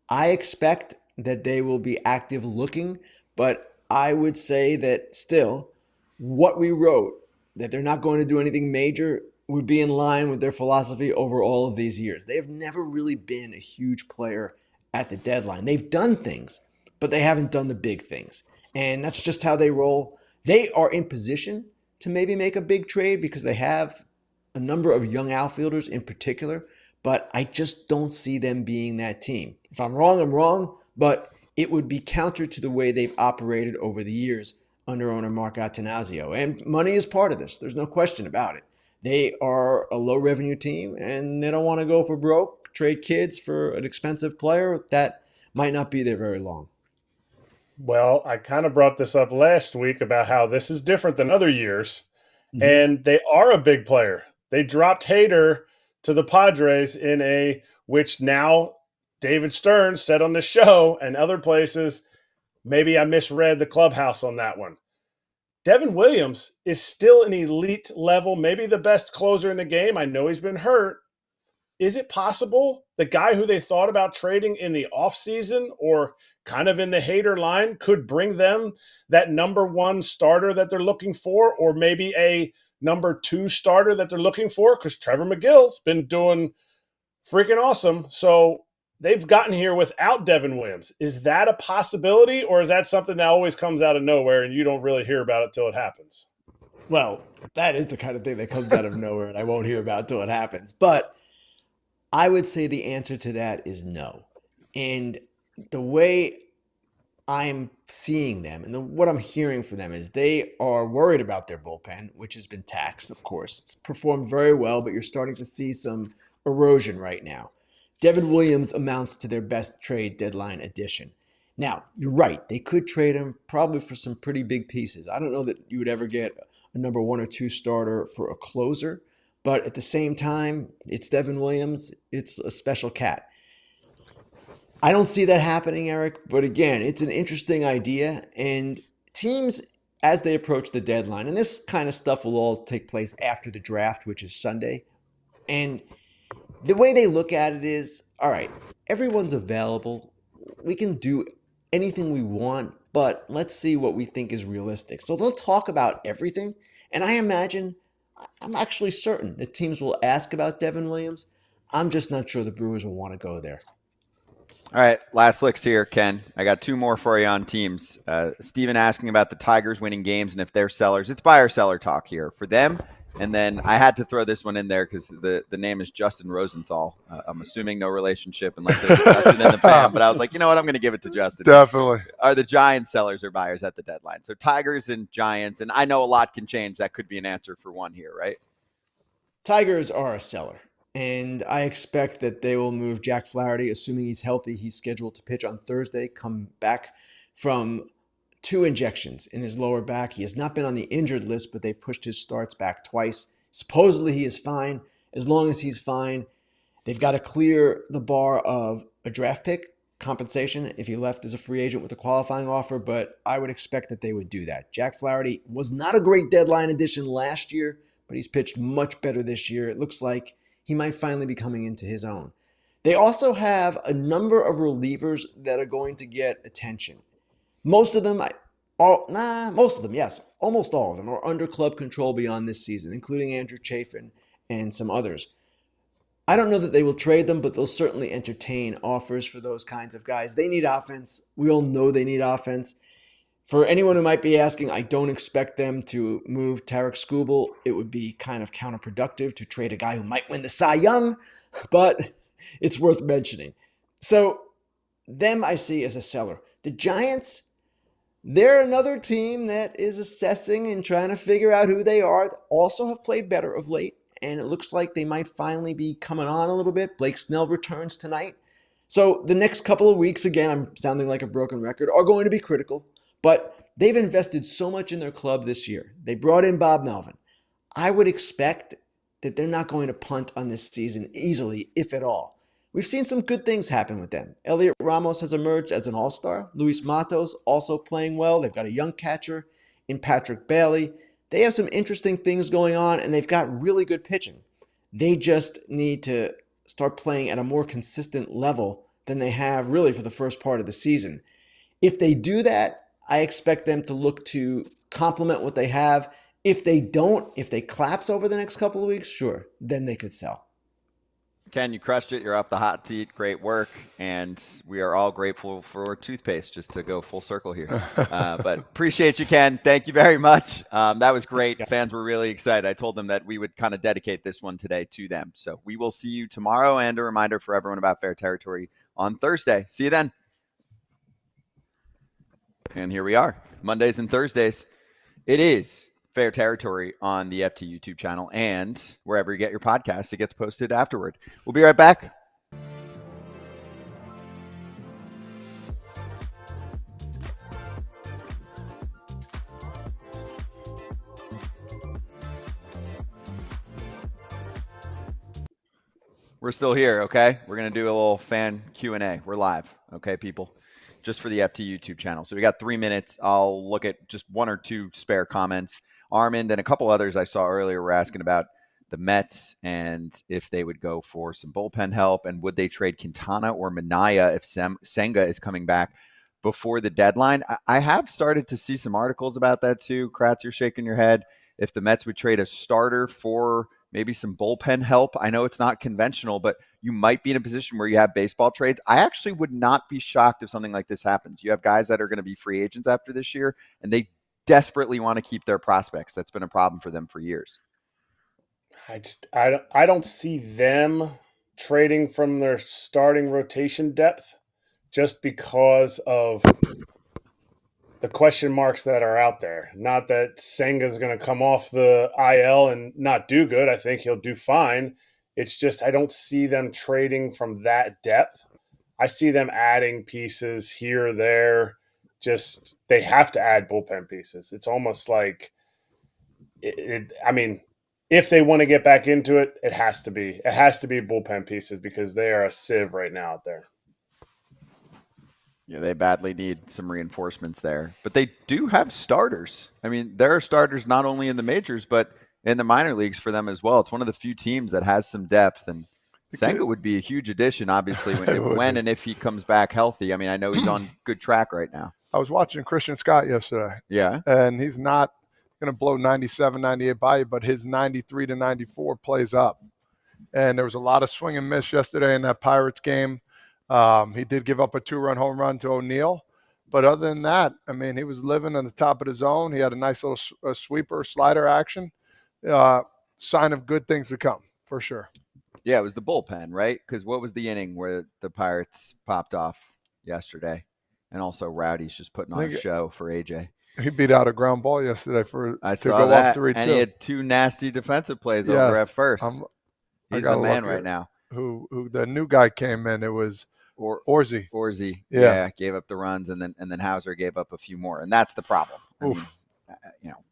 I expect that they will be active looking, but I would say that still what we wrote, that they're not going to do anything major, would be in line with their philosophy over all of these years. They have never really been a huge player at the deadline. They've done things, but they haven't done the big things. And that's just how they roll. They are in position to maybe make a big trade because they have a number of young outfielders in particular, but I just don't see them being that team. If I'm wrong, I'm wrong, but it would be counter to the way they've operated over the years under owner Mark Attanasio. And money is part of this. There's no question about it. They are a low-revenue team, and they don't want to go for broke, trade kids for an expensive player that might not be there very long. Well, I kind of brought this up last week about how this is different than other years, and they are a big player. They dropped Hader to the Padres which now David Stern said on the show and other places, maybe I misread the clubhouse on that one. Devin Williams is still an elite level, maybe the best closer in the game. I know he's been hurt, is it possible the guy who they thought about trading in the offseason or kind of in the hater line could bring them that number one starter that they're looking for, or maybe a number two starter that they're looking for? Because Trevor McGill's been doing freaking awesome. So they've gotten here without Devin Williams. Is that a possibility, or is that something that always comes out of nowhere and you don't really hear about it till it happens? Well, that is the kind of thing that comes out of nowhere and I won't hear about till it happens. But I would say the answer to that is no. And the way I'm seeing them and what I'm hearing from them is they are worried about their bullpen, which has been taxed, of course. It's performed very well, but you're starting to see some erosion right now. Devin Williams amounts to their best trade deadline addition. Now, you're right. They could trade him probably for some pretty big pieces. I don't know that you would ever get a number one or two starter for a closer, but at the same time, it's Devin Williams. It's a special cat. I don't see that happening, Eric, but again, it's an interesting idea. And teams, as they approach the deadline, and this kind of stuff will all take place after the draft, which is Sunday. And the way they look at it is, all right, everyone's available. We can do anything we want, but let's see what we think is realistic. So they'll talk about everything. And I imagine, I'm actually certain that teams will ask about Devin Williams. I'm just not sure the Brewers will want to go there. All right, last licks here, Ken. I got two more for you on teams. Steven asking about the Tigers winning games and if they're sellers. It's buyer seller talk here for them. And then I had to throw this one in there because the name is Justin Rosenthal. I'm assuming no relationship unless it's Justin in the fan. But I was like, you know what? I'm going to give it to Justin. Definitely. Are the Giants sellers or buyers at the deadline? So Tigers and Giants. And I know a lot can change. That could be an answer for one here, right? Tigers are a seller. And I expect that they will move Jack Flaherty, assuming he's healthy. He's scheduled to pitch on Thursday, come back from 2 injections in his lower back. He has not been on the injured list, but they've pushed his starts back twice. Supposedly he is fine. As long as he's fine, they've got to clear the bar of a draft pick compensation if he left as a free agent with a qualifying offer, but I would expect that they would do that. Jack Flaherty was not a great deadline addition last year, but he's pitched much better this year. It looks like he might finally be coming into his own. They also have a number of relievers that are going to get attention. Most of them, yes, almost all of them are under club control beyond this season, including Andrew Chafin and some others. I don't know that they will trade them, but they'll certainly entertain offers for those kinds of guys. They need offense. We all know they need offense. For anyone who might be asking, I don't expect them to move Tarek Skubal. It would be kind of counterproductive to trade a guy who might win the Cy Young, but it's worth mentioning. So them I see as a seller. The Giants, they're another team that is assessing and trying to figure out who they are. Also have played better of late, and it looks like they might finally be coming on a little bit. Blake Snell returns tonight. So the next couple of weeks, again, I'm sounding like a broken record, are going to be critical. But they've invested so much in their club this year. They brought in Bob Melvin. I would expect that they're not going to punt on this season easily, if at all. We've seen some good things happen with them. Elliot Ramos has emerged as an all-star. Luis Matos also playing well. They've got a young catcher in Patrick Bailey. They have some interesting things going on, and they've got really good pitching. They just need to start playing at a more consistent level than they have really for the first part of the season. If they do that, I expect them to look to complement what they have. If they don't, if they collapse over the next couple of weeks, sure, then they could sell. Ken, you crushed it. You're off the hot seat. Great work. And we are all grateful for toothpaste, just to go full circle here. But appreciate you, Ken. Thank you very much. That was great. Fans were really excited. I told them that we would kind of dedicate this one today to them. So we will see you tomorrow, and a reminder for everyone about Fair Territory on Thursday. See you then. And here we are, Mondays and Thursdays. It is Fair Territory on the FT YouTube channel, and wherever you get your podcast, it gets posted afterward. We'll be right back. We're still here, okay? We're going to do a little fan Q&A. We're live, okay, people? Just for the FT YouTube channel. So we got 3 minutes. I'll look at just one or two spare comments. Armand and a couple others I saw earlier were asking about the Mets and if they would go for some bullpen help, and would they trade Quintana or Minaya if Senga is coming back before the deadline. I have started to see some articles about that too. Kratz, you're shaking your head. If the Mets would trade a starter for maybe some bullpen help, I know it's not conventional, but you might be in a position where you have baseball trades. I actually would not be shocked if something like this happens. You have guys that are going to be free agents after this year, and they desperately want to keep their prospects. That's been a problem for them for years. I don't see them trading from their starting rotation depth just because of the question marks that are out there. Not that Senga's going to come off the IL and not do good. I think he'll do fine. It's just I don't see them trading from that depth. I see them adding pieces here or there. Just they have to add bullpen pieces. It's almost like if they want to get back into it, it has to be bullpen pieces because they are a sieve right now out there. Yeah, they badly need some reinforcements there. But they do have starters. I mean, there are starters not only in the majors, but in the minor leagues for them as well. It's one of the few teams that has some depth. And Senga would be a huge addition, obviously, when and if he comes back healthy. I mean, I know he's on good track right now. I was watching Christian Scott yesterday. Yeah. And he's not going to blow 97, 98 by you, but his 93 to 94 plays up. And there was a lot of swing and miss yesterday in that Pirates game. He did give up a 2-run home run to O'Neill. But other than that, I mean, he was living on the top of the zone. He had a nice little sweeper, slider action. Sign of good things to come, for sure. Yeah, it was the bullpen, right? Because what was the inning where the Pirates popped off yesterday? And also Rowdy's just putting on a show for AJ. He beat out a ground ball yesterday to go that, up 3-2. And he had 2 nasty defensive plays over at first. He's the man right now. Who the new guy came in? It was Orzy. Orzy, yeah, gave up the runs, and then Hauser gave up a few more, and that's the problem. I mean,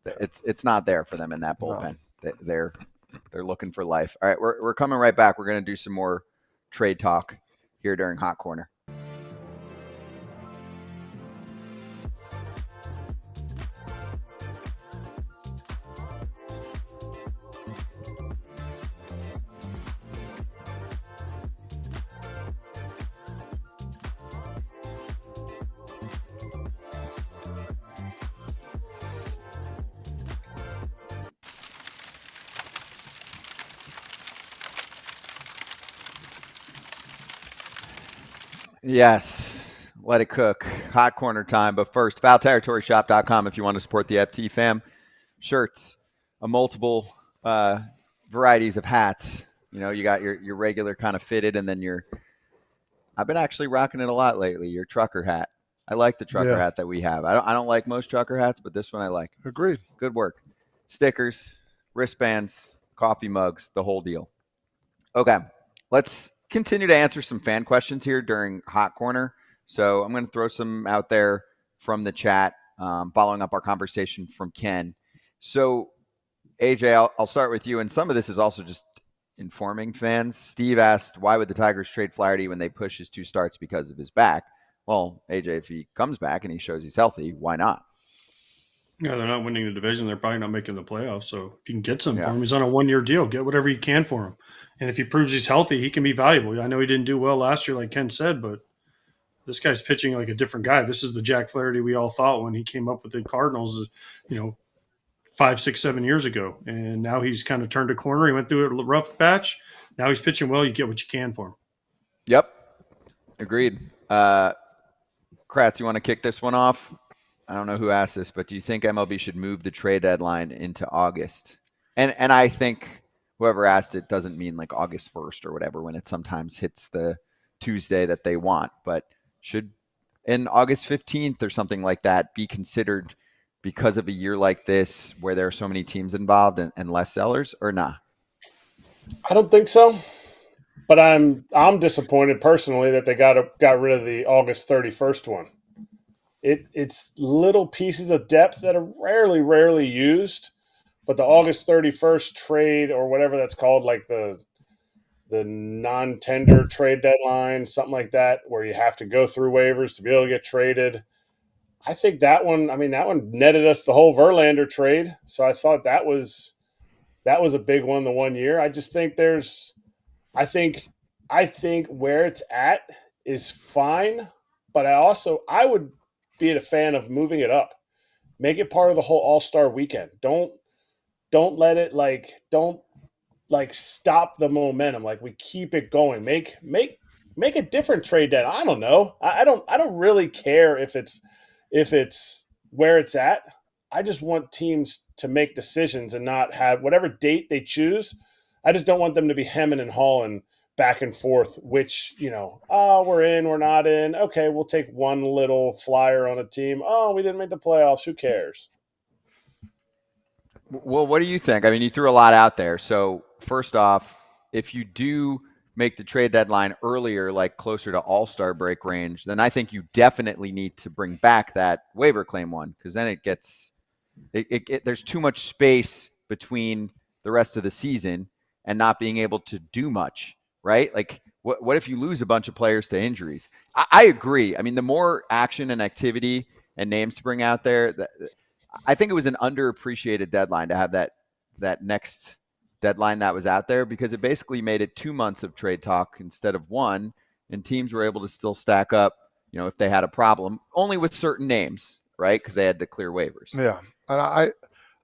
it's not there for them in that bullpen. No. They're looking for life. All right, we're coming right back. We're going to do some more trade talk here during Hot Corner. Yes, let it cook. Hot Corner time. But first, foulterritoryshop.com if you want to support the FT fam. Shirts, multiple varieties of hats. You know, you got your regular kind of fitted, and then I've been actually rocking it a lot lately, your trucker hat. I like the trucker hat that we have. I don't like most trucker hats, but this one I like. Agreed. Good work. Stickers, wristbands, coffee mugs, the whole deal. Okay, let's continue to answer some fan questions here during Hot Corner. So I'm going to throw some out there from the chat, following up our conversation from Ken. So AJ, I'll start with you. And some of this is also just informing fans. Steve asked, why would the Tigers trade Flaherty when they push his 2 starts because of his back? Well, AJ, if he comes back and he shows he's healthy, why not? Yeah, they're not winning the division. They're probably not making the playoffs. So if you can get some for him, he's on a 1-year deal. Get whatever you can for him. And if he proves he's healthy, he can be valuable. I know he didn't do well last year, like Ken said, but this guy's pitching like a different guy. This is the Jack Flaherty we all thought when he came up with the Cardinals, 5, 6, 7 years ago. And now he's kind of turned a corner. He went through a rough patch. Now he's pitching well. You get what you can for him. Yep. Agreed. Kratz, you want to kick this one off? I don't know who asked this, but do you think MLB should move the trade deadline into August? And I think whoever asked it doesn't mean like August 1st or whatever, when it sometimes hits the Tuesday that they want, but should in August 15th or something like that be considered because of a year like this where there are so many teams involved and less sellers, or not? I don't think so, but I'm disappointed personally that they got rid of the August 31st one. It's little pieces of depth that are rarely used, but the August 31st trade or whatever that's called, like the non-tender trade deadline, something like that, where you have to go through waivers to be able to get traded. I think that one netted us the whole Verlander trade. So I thought that was that was a big one the one year. I just think I think where it's at is fine, but I would be a fan of moving it up. Make it part of the whole All-Star weekend. Don't let it don't stop the momentum. Like, we keep it going. Make a different trade deadline. I don't know. I don't really care if it's where it's at. I just want teams to make decisions and not have whatever date they choose. I just don't want them to be hemming and hawing back and forth, which, we're in, we're not in. Okay, we'll take one little flyer on a team. Oh, we didn't make the playoffs. Who cares? Well, what do you think? I mean, you threw a lot out there. So first off, if you do make the trade deadline earlier, like closer to All-Star break range, then I think you definitely need to bring back that waiver claim one, because then there's too much space between the rest of the season and not being able to do much, right? Like, what if you lose a bunch of players to injuries? I agree. I mean, the more action and activity and names to bring out there, I think it was an underappreciated deadline to have that next deadline that was out there, because it basically made it 2 months of trade talk instead of one, and teams were able to still stack up, if they had a problem, only with certain names, right? Because they had to clear waivers. Yeah, and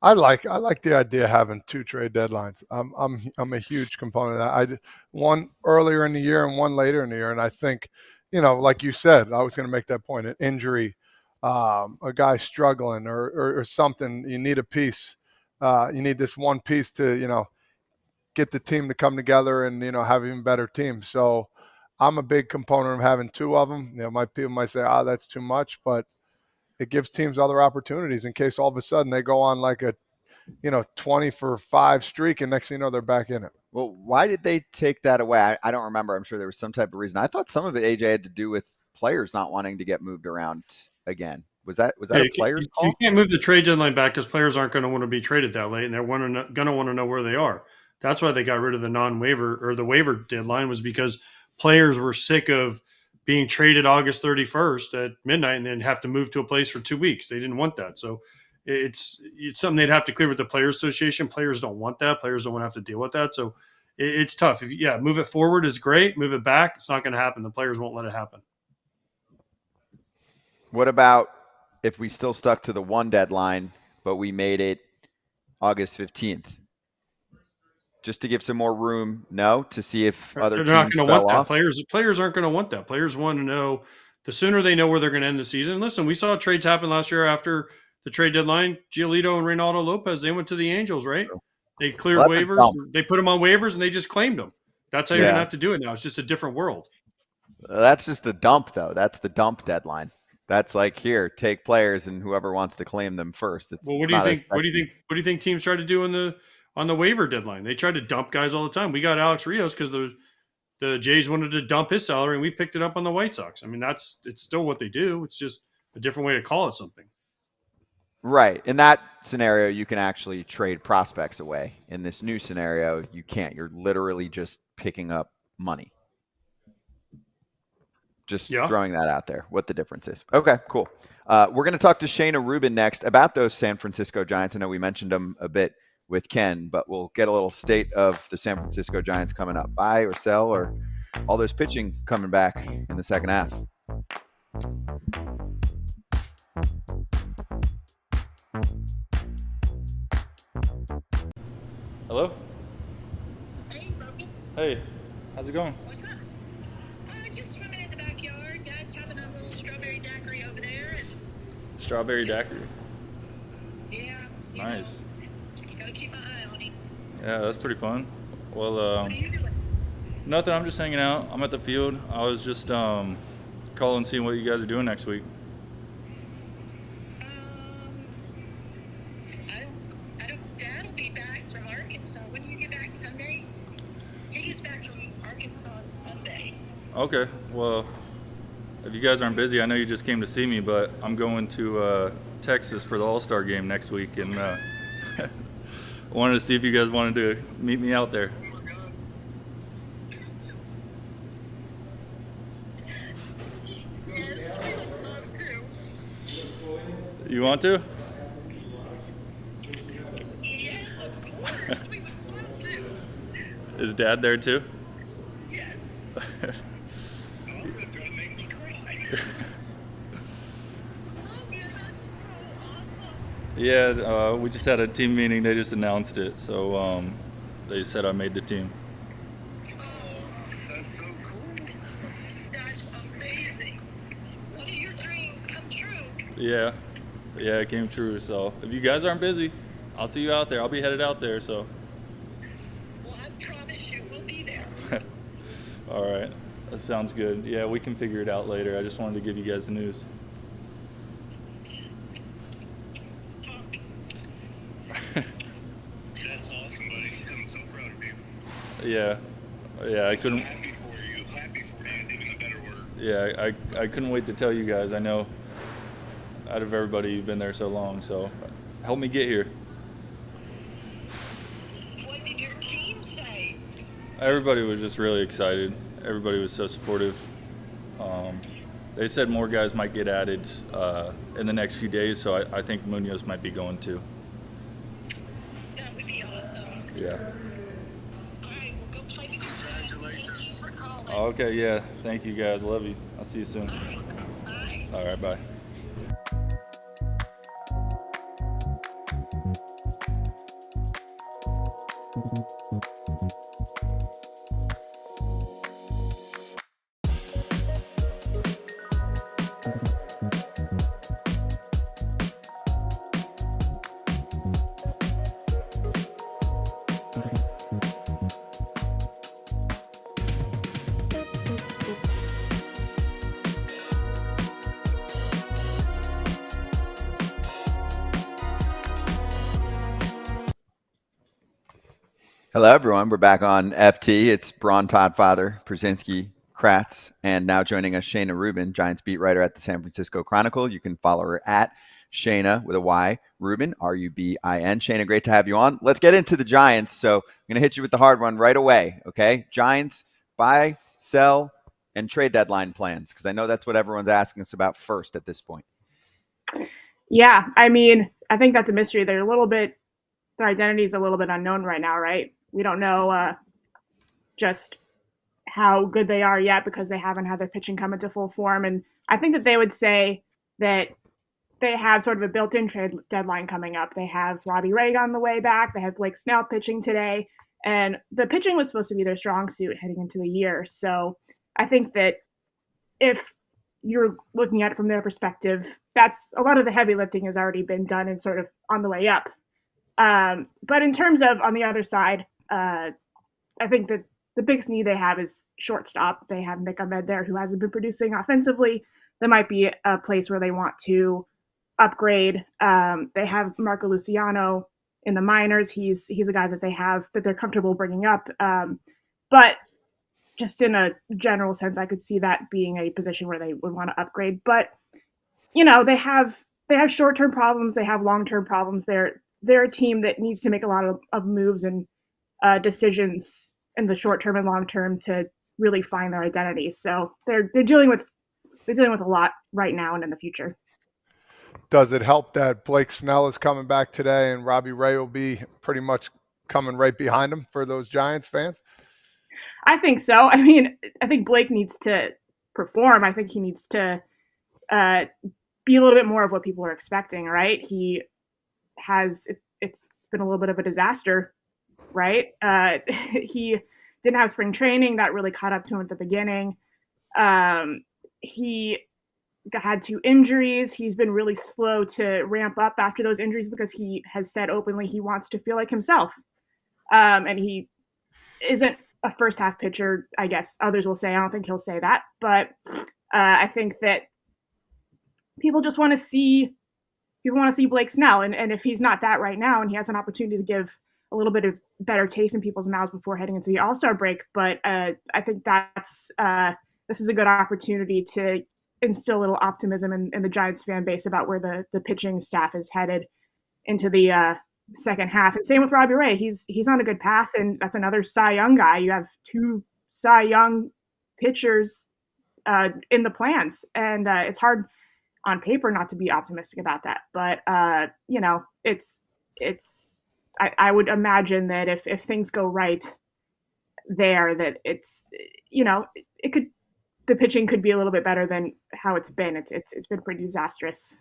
I like the idea of having 2 trade deadlines. I'm a huge component of that. One earlier in the year and one later in the year, and I think, like you said, I was going to make that point: an injury, a guy struggling, or something. You need a piece. You need this one piece to get the team to come together and have even better teams. So I'm a big component of having 2 of them. People might say, that's too much, but it gives teams other opportunities in case all of a sudden they go on like a 20-for-5 streak, and next thing you know, they're back in it. Well, why did they take that away? I don't remember. I'm sure there was some type of reason. I thought some of it, AJ, had to do with players not wanting to get moved around again. Was that a player's call? You can't move the trade deadline back because players aren't going to want to be traded that late, and they're going to want to know where they are. That's why they got rid of the non-waiver or the waiver deadline, was because players were sick of being traded August 31st at midnight and then have to move to a place for 2 weeks. They didn't want that. So it's something they'd have to clear with the Players Association. Players don't want that. Players don't want to have to deal with that. So it's tough. Move it forward is great. Move it back, it's not going to happen. The players won't let it happen. What about if we still stuck to the one deadline, but we made it August 15th? Just to give some more room, to see if other teams not going to want off? that. Players aren't going to want that. Players want to know, the sooner they know where they're going to end the season. Listen, we saw trades happen last year after the trade deadline. Giolito and Reynaldo Lopez, they went to the Angels, right? They cleared waivers. They put them on waivers, and they just claimed them. That's how you're going to have to do it now. It's just a different world. That's just a dump, though. That's the dump deadline. That's like, here, take players, and whoever wants to claim them first. What do you think? What do you think teams try to do on the waiver deadline? They try to dump guys all the time. We got Alex Rios because the Jays wanted to dump his salary, and we picked it up on the White Sox. I mean, it's still what they do. It's just a different way to call it something. Right. In that scenario, you can actually trade prospects away. In this new scenario, you can't. You're literally just picking up money. Just throwing that out there, what the difference is. Okay, cool. We're going to talk to Shayna Rubin next about those San Francisco Giants. I know we mentioned them a bit with Ken, but we'll get a little state of the San Francisco Giants coming up. Buy or sell, or all those pitching coming back in the second half. Hello? Hey, Logan. Hey, how's it going? What's up? Just swimming in the backyard. Dad's having a little strawberry daiquiri over there. Strawberry daiquiri. Yeah. Nice. You gotta keep my eye on him. Yeah, that's pretty fun. Well, What are you doing? nothing. I'm just hanging out. I'm at the field. I was just calling, seeing what you guys are doing next week. Dad will be back from Arkansas. When do you get back? Sunday? He gets back from Arkansas Sunday. Okay. Well, if you guys aren't busy, I know you just came to see me, but I'm going to Texas for the All-Star game next week, and wanted to see if you guys wanted to meet me out there. Yes, we would love to. You want to? Yes, of course. We would Is Dad there too? Yes. Oh, you're gonna make me cry. Oh, man, that's so awesome. Yeah, we just had a team meeting. They just announced it, so they said I made the team. Oh, that's so cool. That's amazing. One of your dreams come true. Yeah, it came true. So if you guys aren't busy, I'll see you out there. I'll be headed out there. So. Well, I promise you we'll be there. All right, that sounds good. Yeah, we can figure it out later. I just wanted to give you guys the news. That's awesome, buddy. I'm so proud of you. Yeah, I couldn't. Happy for you. Happy for you is even a better word. Yeah, I couldn't wait to tell you guys. I know out of everybody you've been there so long, so help me get here. What did your team say? Everybody was just really excited. Everybody was so supportive. They said more guys might get added in the next few days, so I think Munoz might be going too. That would be awesome. Yeah. All right, we'll go play with your friends. Thank you for calling. Okay, yeah. Thank you guys. Love you. I'll see you soon. All right, bye. All right, bye. Hello, everyone. We're back on FT. It's Braun, Todd Father, Pierzynski, Kratz, and now joining us, Shayna Rubin, Giants beat writer at the San Francisco Chronicle. You can follow her at Shayna with a Y, Rubin, Rubin. Shayna, great to have you on. Let's get into the Giants. So I'm going to hit you with the hard one right away, okay? Giants, buy, sell, and trade deadline plans, because I know that's what everyone's asking us about first at this point. Yeah, I mean, I think that's a mystery. Their identity is a little bit unknown right now, right? We don't know just how good they are yet because they haven't had their pitching come into full form. And I think that they would say that they have sort of a built-in trade deadline coming up. They have Robbie Ray on the way back. They have Blake Snell pitching today. And the pitching was supposed to be their strong suit heading into the year. So I think that if you're looking at it from their perspective, that's a lot of the heavy lifting has already been done and sort of on the way up. But in terms of on the other side, I think that the biggest need they have is shortstop. They have Nick Ahmed there who hasn't been producing offensively. That might be a place where they want to upgrade. They have Marco Luciano in the minors. He's a guy that they have that they're comfortable bringing up. But just in a general sense, I could see that being a position where they would want to upgrade. But you know, they have short-term problems. They have long-term problems. They're a team that needs to make a lot of moves and decisions in the short term and long term to really find their identity. So they're dealing with a lot right now and in the future. Does it help that Blake Snell is coming back today and Robbie Ray will be pretty much coming right behind him for those Giants fans? I think so. I mean, I think Blake needs to perform. I think he needs to be a little bit more of what people are expecting, right? It's been a little bit of a disaster, right? He didn't have spring training. That really caught up to him at the beginning. He had 2 injuries. He's been really slow to ramp up after those injuries because he has said openly he wants to feel like himself. And he isn't a first half pitcher, I guess others will say. I don't think he'll say that. But I think that people just want to see Blake Snell. And if he's not that right now and he has an opportunity to give a little bit of better taste in people's mouths before heading into the All-Star break. But I think this is a good opportunity to instill a little optimism in the Giants fan base about where the pitching staff is headed into the second half. And same with Robbie Ray. He's on a good path, and that's another Cy Young guy. You have 2 Cy Young pitchers in the plans, and it's hard on paper not to be optimistic about that. But you know, I would imagine that if things go right, there that it's, the pitching could be a little bit better than how it's been. It's been pretty disastrous,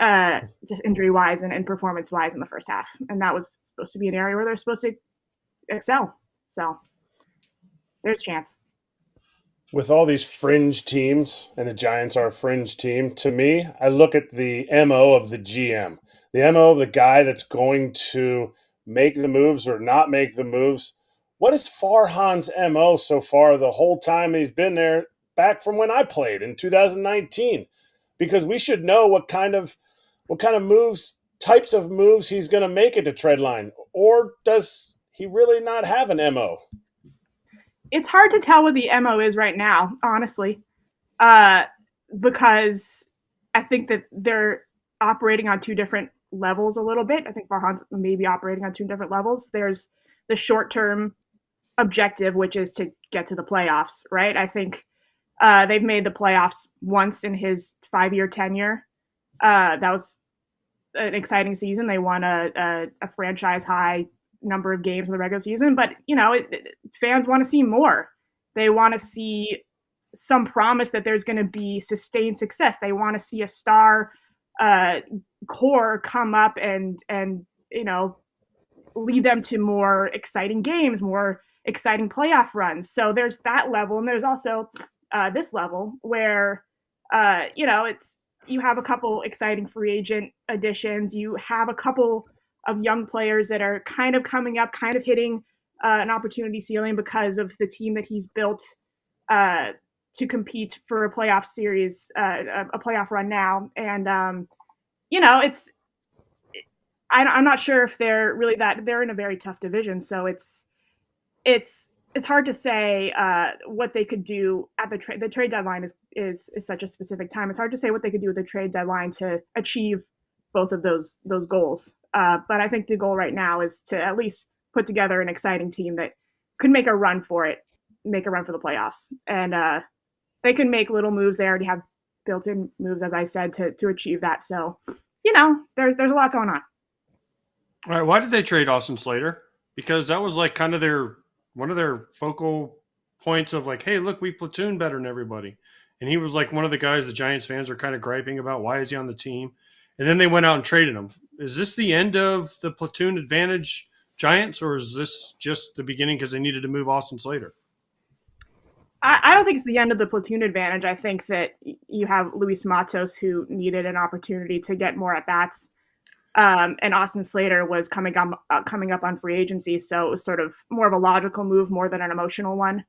just injury wise and performance wise in the first half. And that was supposed to be an area where they're supposed to excel. So there's a chance. With all these fringe teams, and the Giants are a fringe team, to me, I look at the MO of the GM, the MO of the guy that's going to make the moves or not make the moves. What is Farhan's MO so far the whole time he's been there, back from when I played in 2019? Because we should know what kind of moves, types of moves he's going to make at the trade line. Or does he really not have an MO? It's hard to tell what the MO is right now, honestly, because I think that they're operating on two different levels a little bit. I think Farhan's maybe operating on two different levels. There's the short-term objective, which is to get to the playoffs, right? I think they've made the playoffs once in his 5-year tenure. That was an exciting season. They won a franchise high number of games in the regular season, but fans want to see more. They want to see some promise that there's going to be sustained success. They want to see a star core come up and lead them to more exciting games, more exciting playoff runs. So there's that level, and there's also this level where it's, you have a couple exciting free agent additions. You have a couple of young players that are kind of coming up, kind of hitting an opportunity ceiling because of the team that he's built to compete for a playoff series, a playoff run now. And, I'm not sure if they're really they're in a very tough division. So it's hard to say what they could do at the trade deadline is such a specific time. It's hard to say what they could do at the trade deadline to achieve both of those goals. But I think the goal right now is to at least put together an exciting team that could make a run for the playoffs. And they can make little moves. They already have built-in moves, as I said, to achieve that. So, there's a lot going on. All right, why did they trade Austin Slater? Because that was like kind of one of their focal points of like, hey, look, we platoon better than everybody. And he was like one of the guys the Giants fans are kind of griping about. Why is he on the team? And then they went out and traded him. Is this the end of the platoon advantage Giants, or is this just the beginning because they needed to move Austin Slater? I don't think it's the end of the platoon advantage. I think that you have Luis Matos, who needed an opportunity to get more at-bats. And Austin Slater was coming up on free agency, so it was sort of more of a logical move more than an emotional one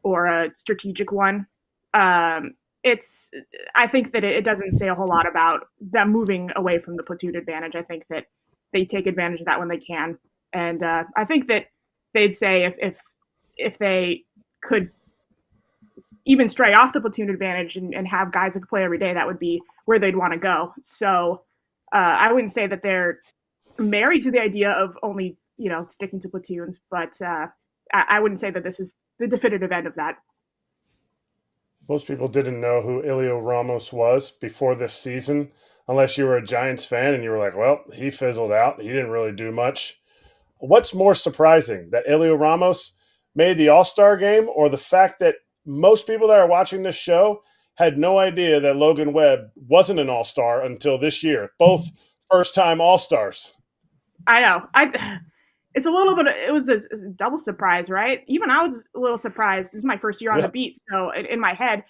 or a strategic one. I think that it doesn't say a whole lot about them moving away from the platoon advantage. I think that they take advantage of that when they can. And I think that they'd say if they could even stray off the platoon advantage and have guys that could play every day, that would be where they'd want to go. So I wouldn't say that they're married to the idea of only, sticking to platoons, but I wouldn't say that this is the definitive end of that. Most people didn't know who Elio Ramos was before this season, unless you were a Giants fan and you were like, well, he fizzled out. He didn't really do much. What's more surprising, that Elio Ramos made the All-Star game, or the fact that most people that are watching this show had no idea that Logan Webb wasn't an All-Star until this year? Both first-time All-Stars. I know. It's a little bit. It was a double surprise, right? Even I was a little surprised. This is my first year on the beat, so in my head,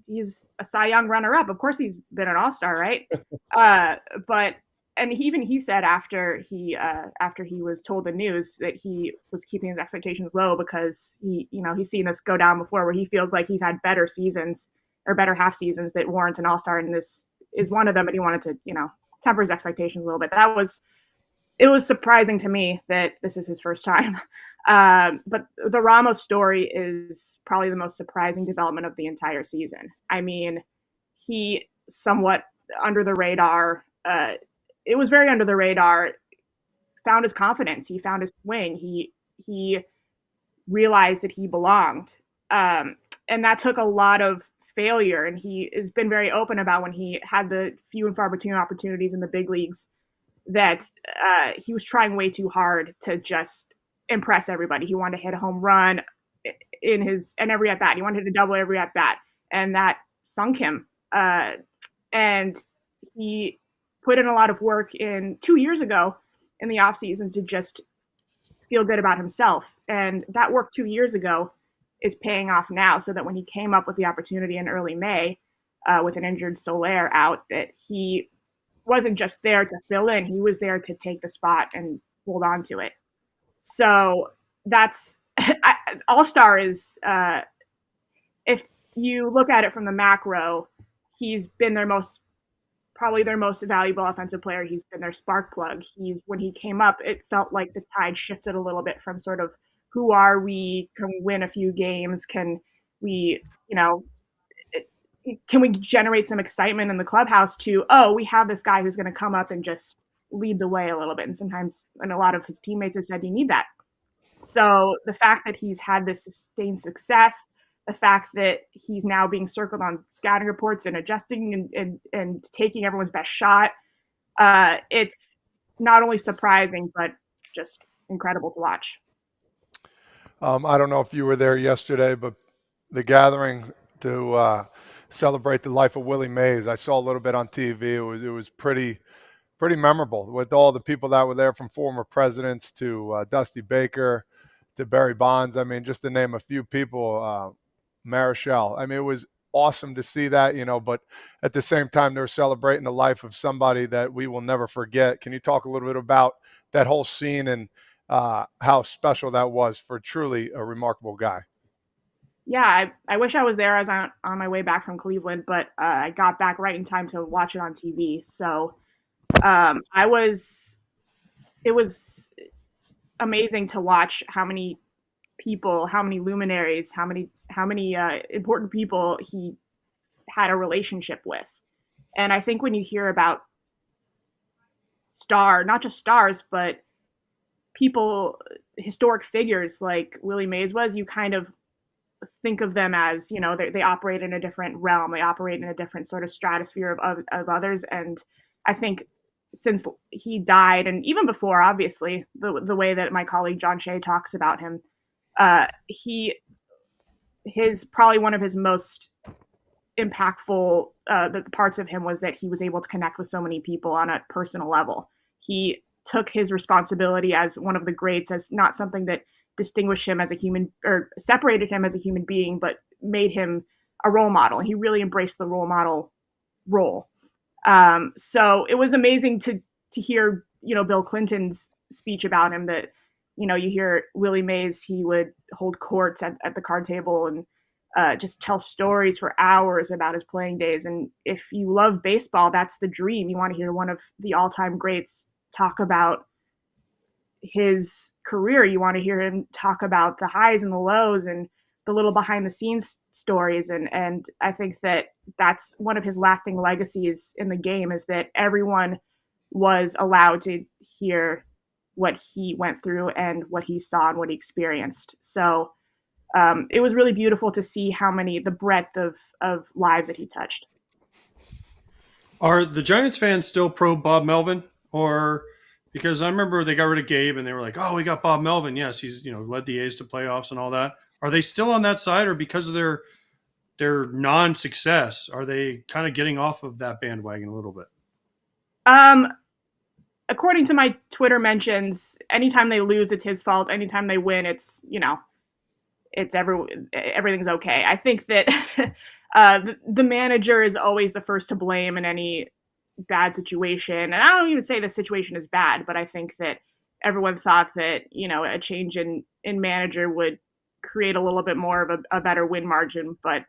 he's a Cy Young runner-up. Of course, he's been an All-Star, right? But he said after he was told the news that he was keeping his expectations low because he's seen this go down before, where he feels like he's had better seasons or better half seasons that warrant an All-Star, and this is one of them. And he wanted to temper his expectations a little bit. It was surprising to me that this is his first time. But the Ramos story is probably the most surprising development of the entire season. I mean, he somewhat under the radar. It was very under the radar. Found his confidence. He found his swing. He realized that he belonged, and that took a lot of failure. And he has been very open about when he had the few and far between opportunities in the big leagues that he was trying way too hard to just impress everybody. He wanted to hit a home run and every at bat. He wanted to double every at bat, and that sunk him. And he put in a lot of work in 2 years ago in the off season to just feel good about himself. And that work 2 years ago is paying off now, so that when he came up with the opportunity in early May with an injured Soler out, that he wasn't just there to fill in, he was there to take the spot and hold on to it. So that's All-Star is, if you look at it from the macro, he's been probably their most valuable offensive player. He's been their spark plug. When he came up, it felt like the tide shifted a little bit from sort of, who are we? Can we win a few games? Can we, can we generate some excitement in the clubhouse to, oh, we have this guy who's going to come up and just lead the way a little bit. And a lot of his teammates have said, you need that. So the fact that he's had this sustained success, the fact that he's now being circled on scouting reports and adjusting and taking everyone's best shot, it's not only surprising, but just incredible to watch. I don't know if you were there yesterday, but the gathering to celebrate the life of Willie Mays, I saw a little bit on TV. It was pretty memorable, with all the people that were there, from former presidents to Dusty Baker to Barry Bonds. I mean, just to name a few people, Marcell. I mean, it was awesome to see that, but at the same time, they're celebrating the life of somebody that we will never forget. Can you talk a little bit about that whole scene and how special that was for truly a remarkable guy? Yeah, I wish I was there. I was on my way back from Cleveland, but I got back right in time to watch it on TV. So it was amazing to watch how many people, how many luminaries, how many important people he had a relationship with. And I think when you hear about not just stars, but people, historic figures like Willie Mays was, you kind of think of them as, they operate in a different realm. They operate in a different sort of stratosphere of others. And I think since he died, and even before, obviously, the way that my colleague John Shea talks about him, his probably one of his most impactful the parts of him was that he was able to connect with so many people on a personal level. He took his responsibility as one of the greats as not something that distinguished him as a human or separated him as a human being, but made him a role model. He really embraced the role model role. So it was amazing to hear, Bill Clinton's speech about him, that, you hear Willie Mays, he would hold courts at the card table and just tell stories for hours about his playing days. And if you love baseball, that's the dream. You want to hear one of the all-time greats talk about his career. You want to hear him talk about the highs and the lows and the little behind the scenes stories. And I think that that's one of his lasting legacies in the game, is that everyone was allowed to hear what he went through and what he saw and what he experienced. So it was really beautiful to see the breadth of lives that he touched. Are the Giants fans still pro Bob Melvin? Or, because I remember they got rid of Gabe and they were like, oh, we got Bob Melvin. Yes, he's, led the A's to playoffs and all that. Are they still on that side, or because of their non-success, are they kind of getting off of that bandwagon a little bit? According to my Twitter mentions, anytime they lose, it's his fault. Anytime they win, it's, everything's okay. I think that the manager is always the first to blame in any bad situation. And I don't even say the situation is bad, but I think that everyone thought that, a change in manager would create a little bit more of a better win margin. But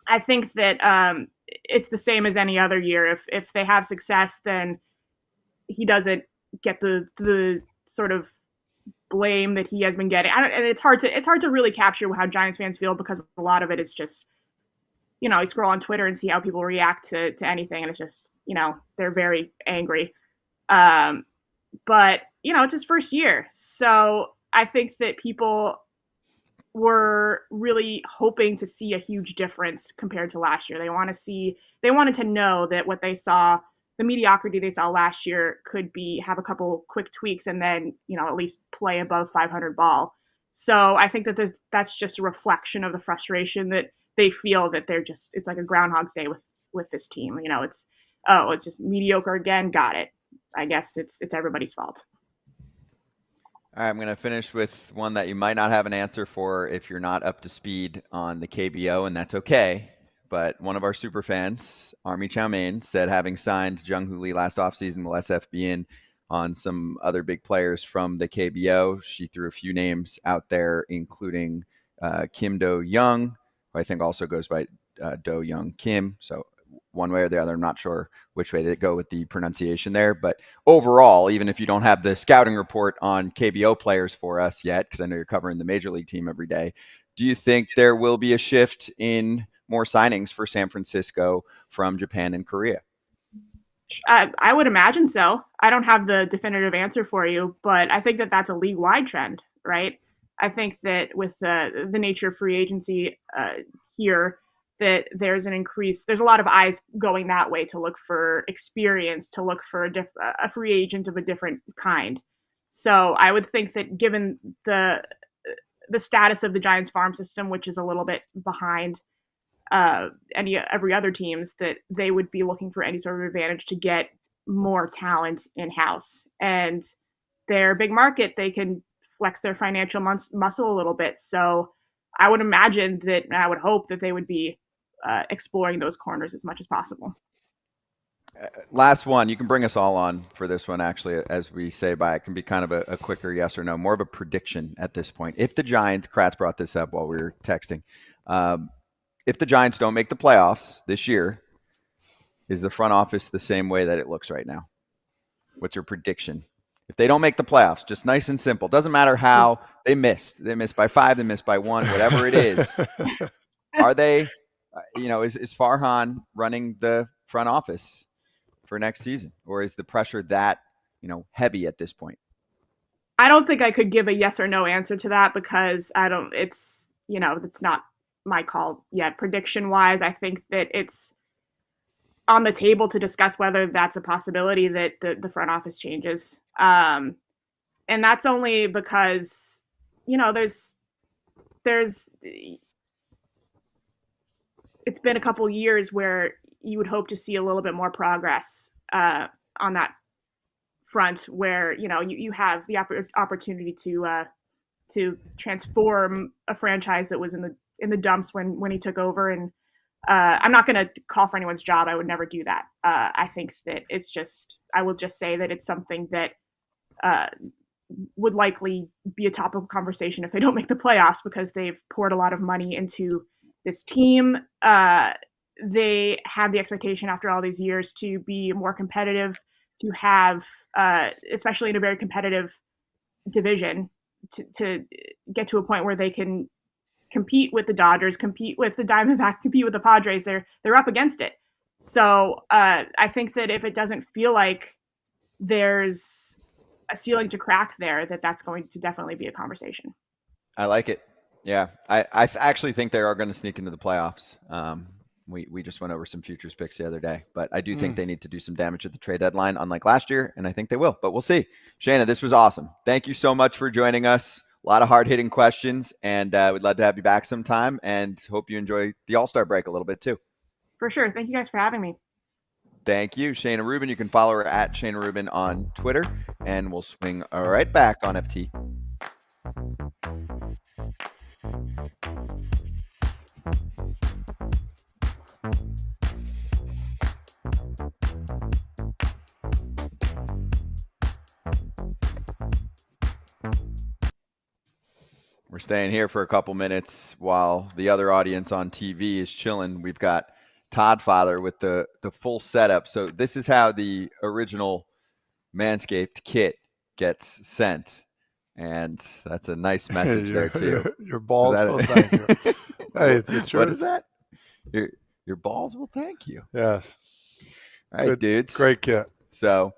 I think that it's the same as any other year. If they have success, then he doesn't get the sort of blame that he has been getting. And it's hard to really capture how Giants fans feel, because a lot of it is just, you scroll on Twitter and see how people react to anything, and it's just, they're very angry. But, it's his first year. So I think that people were really hoping to see a huge difference compared to last year. They wanted to know that what they saw the mediocrity they saw last year could have a couple quick tweaks and then, at least play above 500 ball. So I think that that's just a reflection of the frustration that they feel that it's like a Groundhog's Day with this team. It's just mediocre again. Got it. I guess it's everybody's fault. All right, I'm going to finish with one that you might not have an answer for if you're not up to speed on the KBO, and that's okay. But one of our super fans, Army Chow Mein, said having signed Jung Hoo Lee last offseason, will SF be in on some other big players from the KBO? She threw a few names out there, including Kim Do Young, who I think also goes by Do Young Kim. So one way or the other, I'm not sure which way they go with the pronunciation there. But overall, even if you don't have the scouting report on KBO players for us yet, because I know you're covering the major league team every day, do you think there will be a shift in more signings for San Francisco from Japan and Korea? I would imagine so. I don't have the definitive answer for you, but I think that that's a league-wide trend, right? I think that with the nature of free agency here, that there's an increase. There's a lot of eyes going that way to look for experience, to look for a free agent of a different kind. So I would think that given the status of the Giants farm system, which is a little bit behind every other teams, that they would be looking for any sort of advantage to get more talent in-house. And they're a big market. They can flex their financial muscle a little bit. So I would imagine that, and I would hope that they would be exploring those corners as much as possible. Last one. You can bring us all on for this one, actually, as we say by. It can be kind of a quicker yes or no, more of a prediction at this point. If the Giants, Kratz brought this up while we were texting, if the Giants don't make the playoffs this year, is the front office the same way that it looks right now? What's your prediction? If they don't make the playoffs, just nice and simple. Doesn't matter how they missed. They missed by 5, they missed by 1, whatever it is. Are they, is Farhan running the front office for next season? Or is the pressure that, heavy at this point? I don't think I could give a yes or no answer to that because it's not my call yet. Prediction wise, I think that it's on the table to discuss whether that's a possibility that the front office changes. And that's only because, there's it's been a couple years where you would hope to see a little bit more progress on that front, where you have the opportunity to transform a franchise that was in the dumps when he took over. And I'm not going to call for anyone's job. I would never do that. I think that I will just say that it's something that would likely be a topic of conversation if they don't make the playoffs, because they've poured a lot of money into this team. They have the expectation after all these years to be more competitive, to have, especially in a very competitive division, to get to a point where they can compete with the Dodgers, compete with the Diamondbacks, compete with the Padres. They're up against it. So I think that if it doesn't feel like there's a ceiling to crack there, that's going to definitely be a conversation. I like it. Yeah, I actually think they are going to sneak into the playoffs. We just went over some futures picks the other day, but I do think they need to do some damage at the trade deadline, unlike last year, and I think they will, but we'll see. Shayna, this was awesome. Thank you so much for joining us. A lot of hard-hitting questions, and we'd love to have you back sometime, and hope you enjoy the All-Star break a little bit too. For sure. Thank you guys for having me. Thank you, Shayna Rubin. You can follow her at Shayna Rubin on Twitter, and we'll swing right back on FT. We're staying here for a couple minutes while the other audience on TV is chilling. We've got Todd Father with the full setup. So this is how the original Manscaped kit gets sent. And that's a nice message there too. Your balls will thank you. Hey, it's the truth. What is that? Your balls will thank you. Yes. All right, dudes. Great kit. So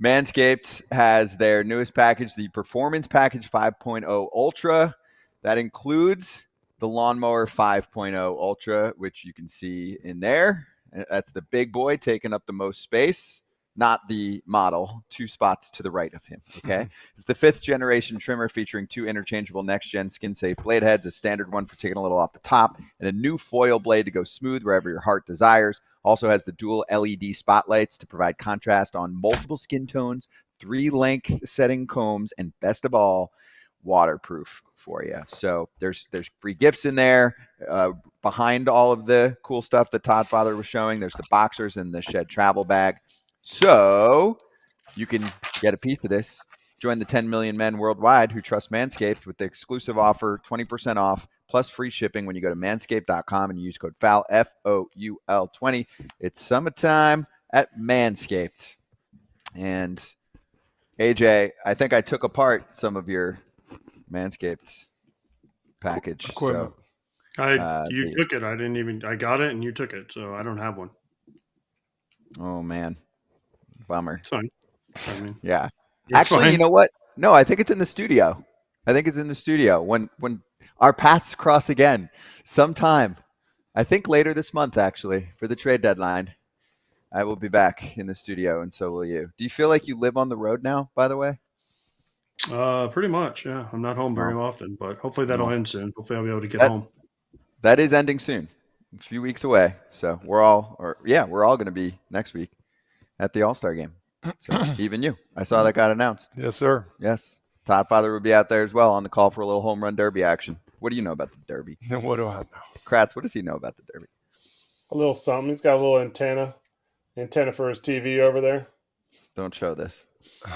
Manscaped has their newest package, the Performance Package 5.0 Ultra. That includes the Lawnmower 5.0 Ultra, which you can see in there. That's the big boy taking up the most space, not the model 2 spots to the right of him. Okay. It's the 5th generation trimmer featuring 2 interchangeable next gen skin safe blade heads, a standard one for taking a little off the top, and a new foil blade to go smooth wherever your heart desires. Also has the dual LED spotlights to provide contrast on multiple skin tones, 3 length setting combs, and best of all, waterproof for you. So there's free gifts in there. Behind all of the cool stuff that Todd Father was showing, there's the boxers and the shed travel bag. So you can get a piece of this. Join the 10 million men worldwide who trust Manscaped with the exclusive offer, 20% off plus free shipping when you go to manscaped.com and use code FOUL, FOUL20. It's summertime at Manscaped. And AJ, I think I took apart some of your Manscaped package. Equipment. So, you took it. I got it and you took it. So I don't have one. Oh man. Bummer. It's fine. I mean, yeah. it's Actually, fine. you know what? No, I think it's in the studio. When our paths cross again sometime. I think later this month, actually, for the trade deadline. I will be back in the studio, and so will you. Do you feel like you live on the road now, by the way? Pretty much, yeah. I'm not home very often, but hopefully that'll end soon. Hopefully I'll be able to get home. That is ending soon, a few weeks away. So we're all going to be next week at the All-Star game. So even you. I saw that got announced. Yes, sir. Yes. Todd Father will be out there as well on the call for a little home run derby action. What do you know about the derby? What do I know? Kratz, what does he know about the derby? A little something. He's got a little antenna for his TV over there. Don't show this.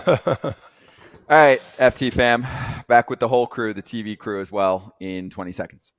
All right, FT fam, back with the whole crew, the TV crew as well, in 20 seconds.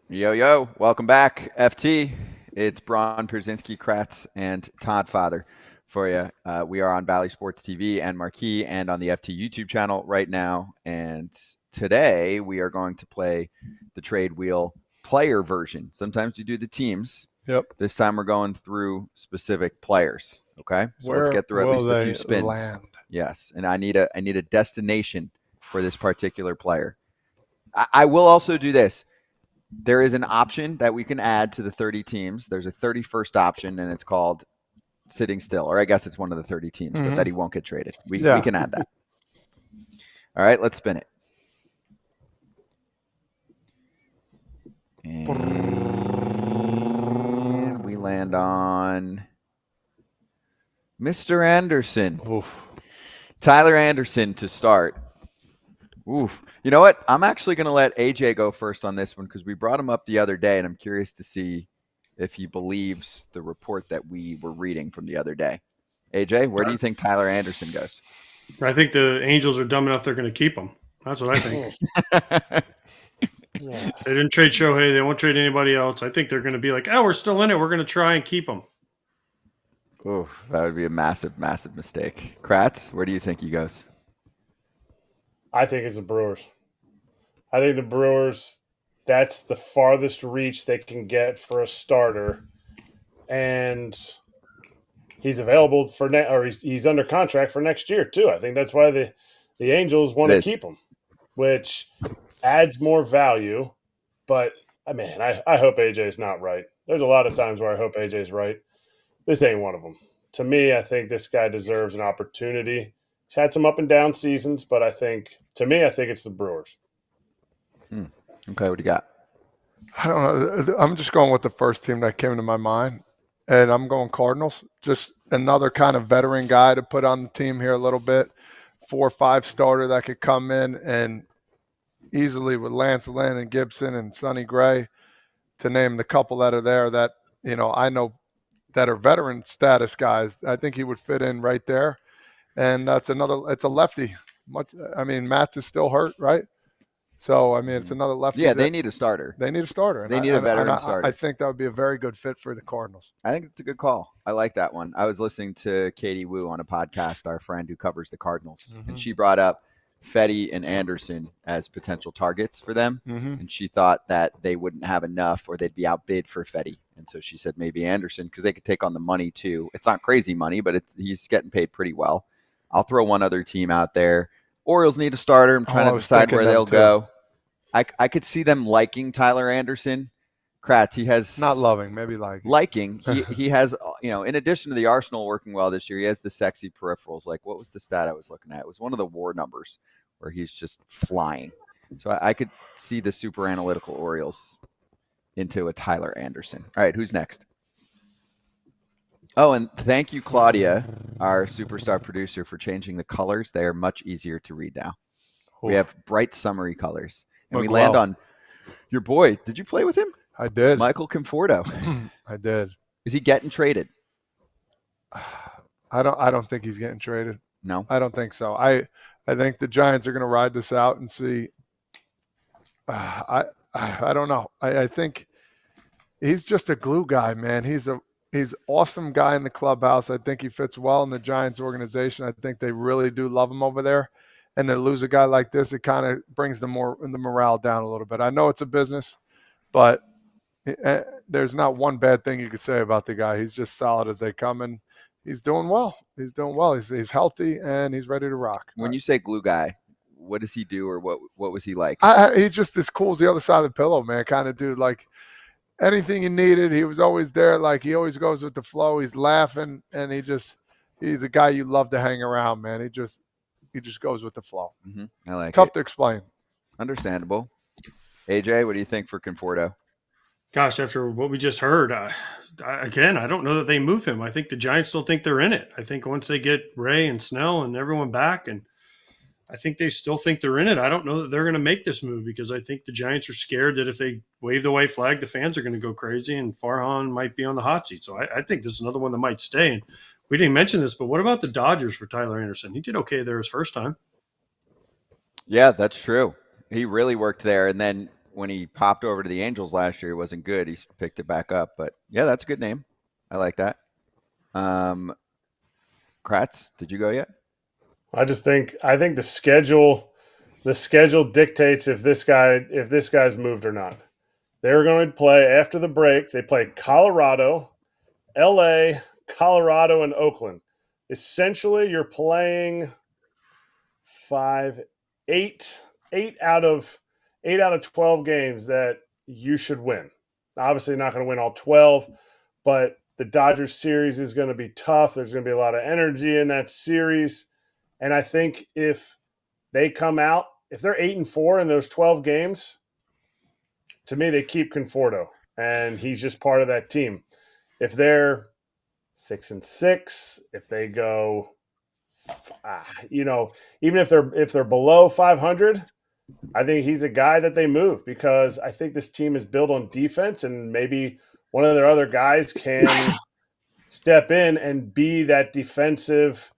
Yo, welcome back, FT. It's Braun, Pierzynski, Kratz, and Todd Father for you. We are on Valley Sports TV and Marquee and on the FT YouTube channel right now. And today we are going to play the trade wheel player version. Sometimes you do the teams. Yep. This time we're going through specific players. Okay. So let's get through at least a few spins. Land? Yes. And I need a destination for this particular player. I will also do this. There is an option that we can add to the 30 teams. There's a 31st option, and it's called sitting still. Or I guess it's one of the 30 teams, but that he won't get traded. We can add that. All right, let's spin it. And we land on Mr. Anderson. Oof. Tyler Anderson to start. Oof. You know what? I'm actually going to let AJ go first on this one because we brought him up the other day, and I'm curious to see if he believes the report that we were reading from the other day. AJ, where do you think Tyler Anderson goes? I think the Angels are dumb enough they're going to keep him. That's what I think. They didn't trade Shohei. They won't trade anybody else. I think they're going to be like, oh, we're still in it. We're going to try and keep him. Oof, that would be a massive, massive mistake. Kratz, where do you think he goes? I think it's the Brewers. I think the Brewers, that's the farthest reach they can get for a starter. And he's available for he's under contract for next year too. I think that's why the Angels want to keep him, which adds more value. But I hope AJ's not right. There's a lot of times where I hope AJ's right. This ain't one of them. To me, I think this guy deserves an opportunity. He's had some up and down seasons, but I think it's the Brewers. Okay, what do you got? I don't know. I'm just going with the first team that came to my mind, and I'm going Cardinals. Just another kind of veteran guy to put on the team here a little bit. 4 or 5 starter that could come in and easily with Lance Lynn and Gibson and Sonny Gray, to name the couple that are there that, I know that are veteran status guys. I think he would fit in right there. And it's a lefty. Matz is still hurt, right? So, it's another lefty. Yeah, they need a starter. They need a starter. They need a veteran starter. I think that would be a very good fit for the Cardinals. I think it's a good call. I like that one. I was listening to Katie Wu on a podcast, our friend who covers the Cardinals, and she brought up Fetty and Anderson as potential targets for them. And she thought that they wouldn't have enough or they'd be outbid for Fetty. And so she said maybe Anderson because they could take on the money too. It's not crazy money, but he's getting paid pretty well. I'll throw one other team out there. Orioles need a starter. I'm trying to decide where they'll go. I could see them liking Tyler Anderson. Kratz, he has not loving, maybe liking. He has, in addition to the arsenal working well this year, he has the sexy peripherals. Like, what was the stat I was looking at? It was one of the WAR numbers where he's just flying. So I could see the super analytical Orioles into a Tyler Anderson. All right, who's next? Oh, and thank you, Claudia, our superstar producer, for changing the colors. They are much easier to read now. We have bright summery colors. And we land on your boy. Did you play with him? I did. Michael Conforto. I did. Is he getting traded? I don't think he's getting traded. No, I don't think so. I think the Giants are going to ride this out and see. I don't know. I think he's just a glue guy, man. He's awesome guy in the clubhouse. I think he fits well in the Giants organization. I think they really do love him over there. And to lose a guy like this, it kind of brings the morale down a little bit. I know it's a business, but there's not one bad thing you could say about the guy. He's just solid as they come, and he's doing well. He's healthy, and he's ready to rock. When you say glue guy, what does he do, or what was he like? He just as cool as the other side of the pillow, man, kind of dude. Like anything you needed, he was always there. Like he always goes with the flow. He's laughing, and he's a guy you love to hang around, man. He just goes with the flow. I like Tough to explain. Understandable. AJ, what do you think for Conforto? Gosh, after what we just heard, again, I don't know that they move him. I think the Giants still think they're in it. I think once they get Ray and Snell and everyone back, and I think they still think they're in it. I don't know that they're going to make this move because I think the Giants are scared that if they wave the white flag, the fans are going to go crazy and Farhan might be on the hot seat. So I think this is another one that might stay. And we didn't mention this, but what about the Dodgers for Tyler Anderson? He did okay there his first time. Yeah, that's true. He really worked there. And then when he popped over to the Angels last year, it wasn't good. He picked it back up. But, yeah, that's a good name. I like that. Kratz, did you go yet? I think the schedule dictates if this guy's moved or not. They're going to play after the break. They play Colorado, LA, Colorado, and Oakland. Essentially, you're playing eight out of 12 games that you should win. Obviously, not going to win all 12, but the Dodgers series is going to be tough. There's going to be a lot of energy in that series. And I think if they come out, if they're 8-4 in those 12 games, to me, they keep Conforto, and he's just part of that team. If they're 6-6, if they go, even if they're below 500, I think he's a guy that they move because I think this team is built on defense, and maybe one of their other guys can step in and be that defensive,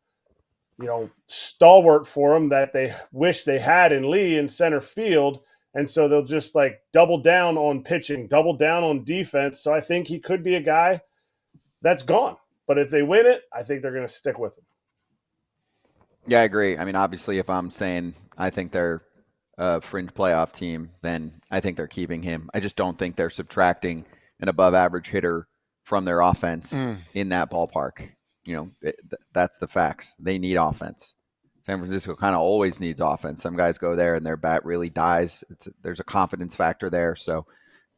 stalwart for them that they wish they had in Lee in center field. And so they'll just double down on pitching, double down on defense. So I think he could be a guy that's gone. But if they win it, I think they're going to stick with him. Yeah, I agree. I mean, obviously, if I'm saying I think they're a fringe playoff team, then I think they're keeping him. I just don't think they're subtracting an above-average hitter from their offense in that ballpark. That's the facts. They need offense. San Francisco kind of always needs offense. Some guys go there and their bat really dies. There's a confidence factor there. So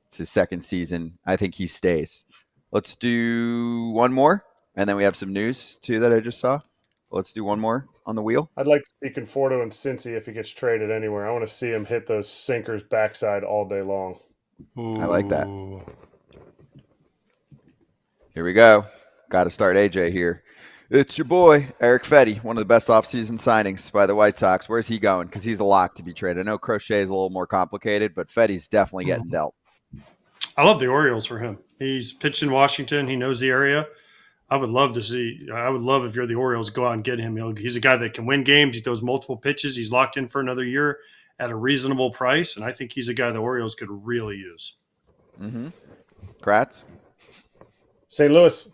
it's his second season. I think he stays. Let's do one more, and then we have some news too that I just saw. Let's do one more on the wheel. I'd like to see Conforto and Cincy if he gets traded anywhere. I want to see him hit those sinkers backside all day long. I like that. Here we go. Got to start AJ here. It's your boy, Eric Fetty, one of the best offseason signings by the White Sox. Where's he going? Because he's a lock to be traded. I know Crochet is a little more complicated, but Fetty's definitely getting dealt. I love the Orioles for him. He's pitched in Washington. He knows the area. I would love if you're the Orioles, go out and get him. He's a guy that can win games. He throws multiple pitches. He's locked in for another year at a reasonable price, and I think he's a guy the Orioles could really use. Kratz? St. Louis.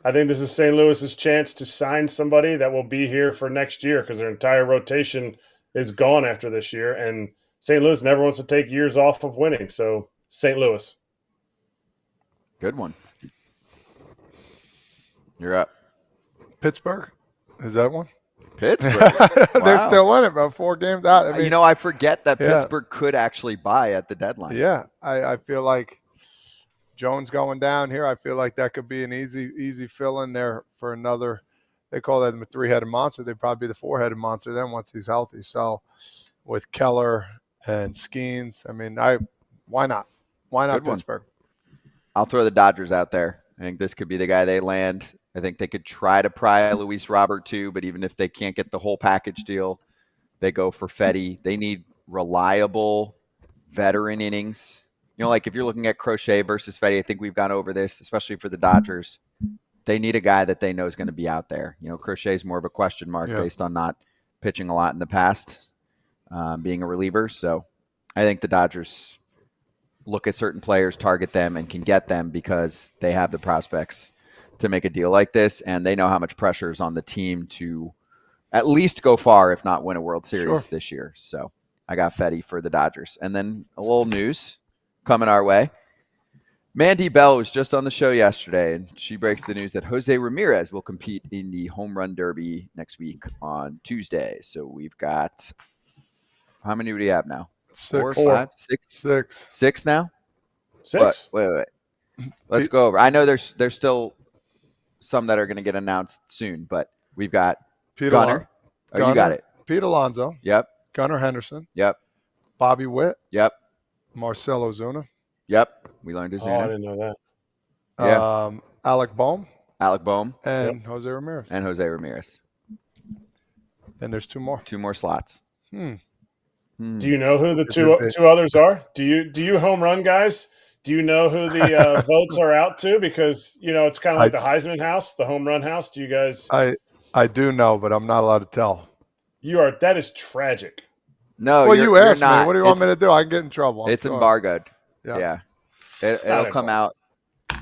I think this is St. Louis's chance to sign somebody that will be here for next year because their entire rotation is gone after this year, and St. Louis never wants to take years off of winning. So St. Louis. Good one. You're up. Pittsburgh, is that one? Pittsburgh. They're Wow. still in it, bro. 4 games out. I mean, I forget that Yeah. Pittsburgh could actually buy at the deadline. yeah, I feel like Jones going down here. I feel like that could be an easy fill in there for another. They call that the 3-headed monster. They'd probably be the 4-headed monster then once he's healthy. So with Keller and Skeens, I mean, why not? Why not Good one. Pittsburgh? I'll throw the Dodgers out there. I think this could be the guy they land. I think they could try to pry Luis Robert too, but even if they can't get the whole package deal, they go for Fetty. They need reliable veteran innings. Like if you're looking at Crochet versus Fetty, I think we've gone over this, especially for the Dodgers. They need a guy that they know is going to be out there. Crochet's more of a question mark based on not pitching a lot in the past, being a reliever. So I think the Dodgers look at certain players, target them, and can get them because they have the prospects to make a deal like this, and they know how much pressure is on the team to at least go far, if not win a World Series this year. So I got Fetty for the Dodgers. And then a little news coming our way. Mandy Bell was just on the show yesterday, and she breaks the news that Jose Ramirez will compete in the Home Run Derby next week on Tuesday. So we've got – how many do we have now? 4, 5, 6? 6 now? 6. Wait. Let's go over. I know there's still some that are going to get announced soon, but we've got Gunnar. Oh, you got it. Pete Alonso. Yep. Gunnar Henderson. Yep. Bobby Witt. Yep. Marcell Ozuna. Yep. We learned Ozuna. Oh, I didn't know that. Yeah. Alec Bohm. And Jose Ramirez. And there's 2 more. 2 more slots. Do you know who the two others are? Do you home run guys? Do you know who the votes are out to? Because it's kind of like the Heisman House, the home run house. Do you guys? I do know, but I'm not allowed to tell. That is tragic. No, well, you asked me. What do you want me to do? I can get in trouble. It's embargoed. Yeah. It'll come out.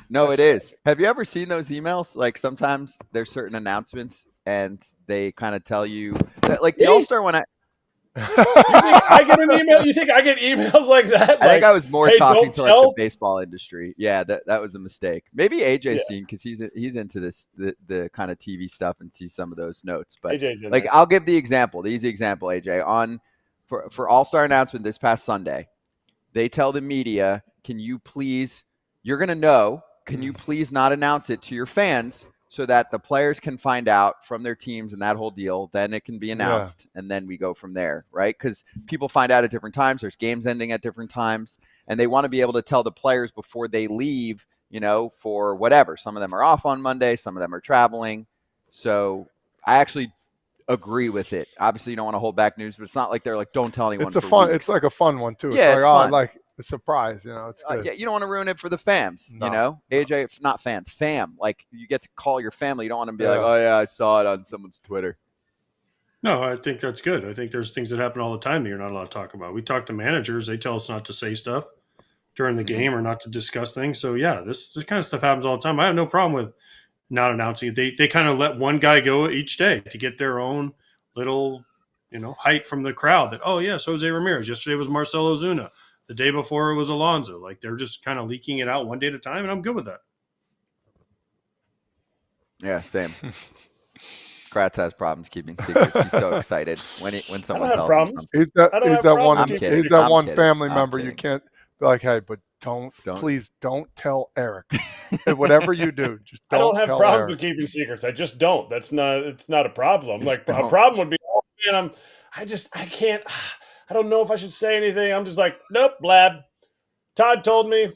No, it is. Have you ever seen those emails? Like sometimes there's certain announcements and they kind of tell you that, like the All-Star one. You think I get an email? You think I get emails like that? I think I was more talking to like the baseball industry. Yeah, that was a mistake. Maybe AJ's seen because he's into this the kind of TV stuff and sees some of those notes. But AJ's in like there. I'll give the easy example, AJ, for All-Star announcement this past Sunday. They tell the media, can you please not announce it to your fans so that the players can find out from their teams and that whole deal. Then it can be announced, and then we go from there, right? Because people find out at different times. There's games ending at different times, and they want to be able to tell the players before they leave, for whatever. Some of them are off on Monday. Some of them are traveling. So I actually agree with it. Obviously, you don't want to hold back news, but it's not like they're like, don't tell anyone. It's like a fun one, too. Yeah, it's fun. Like a surprise, It's good. You don't want to ruin it for the fams, AJ, not fans, fam. Like you get to call your family. You don't want to be like, oh yeah, I saw it on someone's Twitter. No, I think that's good. I think there's things that happen all the time that you're not allowed to talk about. We talk to managers; they tell us not to say stuff during the game or not to discuss things. So yeah, this kind of stuff happens all the time. I have no problem with not announcing it. They kind of let one guy go each day to get their own little, hype from the crowd. That yes, Jose Ramirez. Yesterday was Marcell Ozuna. The day before it was Alonso. Like they're just kind of leaking it out one day at a time, and I'm good with that. Yeah, same. Kratz has problems keeping secrets. He's so excited when someone tells him something. He's that one family member you can't be like, hey, but please don't tell Eric. Whatever you do, just don't. I don't have tell problems Eric. with keeping secrets. I just don't. It's not a problem. Just a don't. problem would be, I can't. I don't know if I should say anything. I'm just like, nope, blab. Todd told me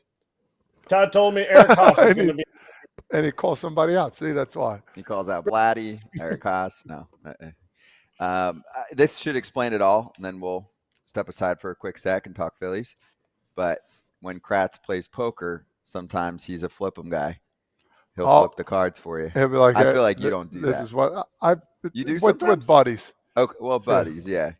Erik Kratz is going to be. And he calls somebody out. See, that's why. He calls out Vladdy, Erik Kratz. No. This should explain it all, and then we'll step aside for a quick sec and talk Phillies. But when Kratz plays poker, sometimes he's a flip 'em guy. He'll flip the cards for you. He'll be like, I feel like you don't do that. This is what you do with buddies. Okay, well, buddies, yeah.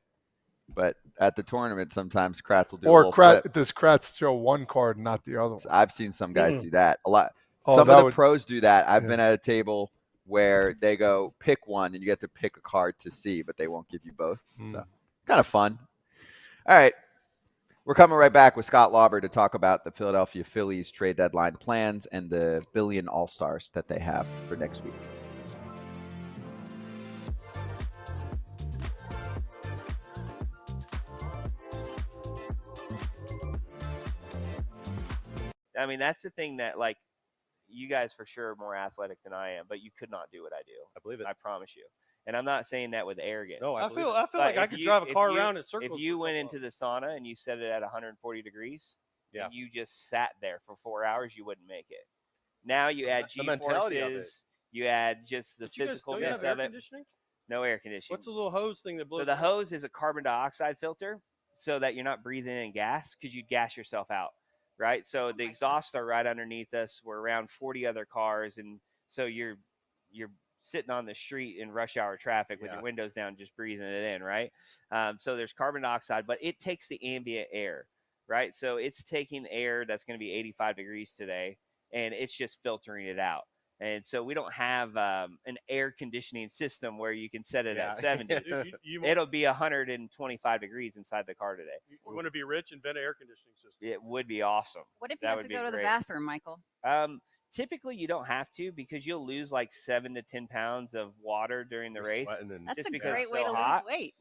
But at the tournament, sometimes Kratz will do a little flip. Does Kratz show one card, not the other one? I've seen some guys do that a lot. Some of the pros do that. I've been at a table where they go pick one, and you get to pick a card to see, but they won't give you both. So kind of fun. All right. We're coming right back with Scott Lauber to talk about the Philadelphia Phillies trade deadline plans and the billion All-Stars that they have for next week. I mean, that's the thing that, like, you guys for sure are more athletic than I am, but you could not do what I do. I believe it. I promise you. And I'm not saying that with arrogance. No, I feel But like I could drive a car if around in circles. If you went into the sauna and you set it at 140 degrees, Yeah. and you just sat there for 4 hours, you wouldn't make it. Now you add The mentality of it. G-forces, you add just the But you guys don't physicalness have air of it. conditioning? No air conditioning. What's the little hose thing that blows? So the air? hose is a carbon dioxide filter so that you're not breathing in gas because you'd gas yourself out, right? So the exhausts are right underneath us. We're around 40 other cars, and so you're sitting on the street in rush hour traffic with your windows down, just breathing it in, right? So there's carbon dioxide, but it takes the ambient air, right? So it's taking air that's going to be 85 degrees today, and it's just filtering it out. And so we don't have an air conditioning system where you can set it at 70. It'll be 125 degrees inside the car today. You want to be rich, invent an air conditioning system. It would be awesome. What if you have to go to the bathroom, Michael? Typically, you don't have to because you'll lose like 7 to 10 pounds of water during the race. That's a great way to lose weight.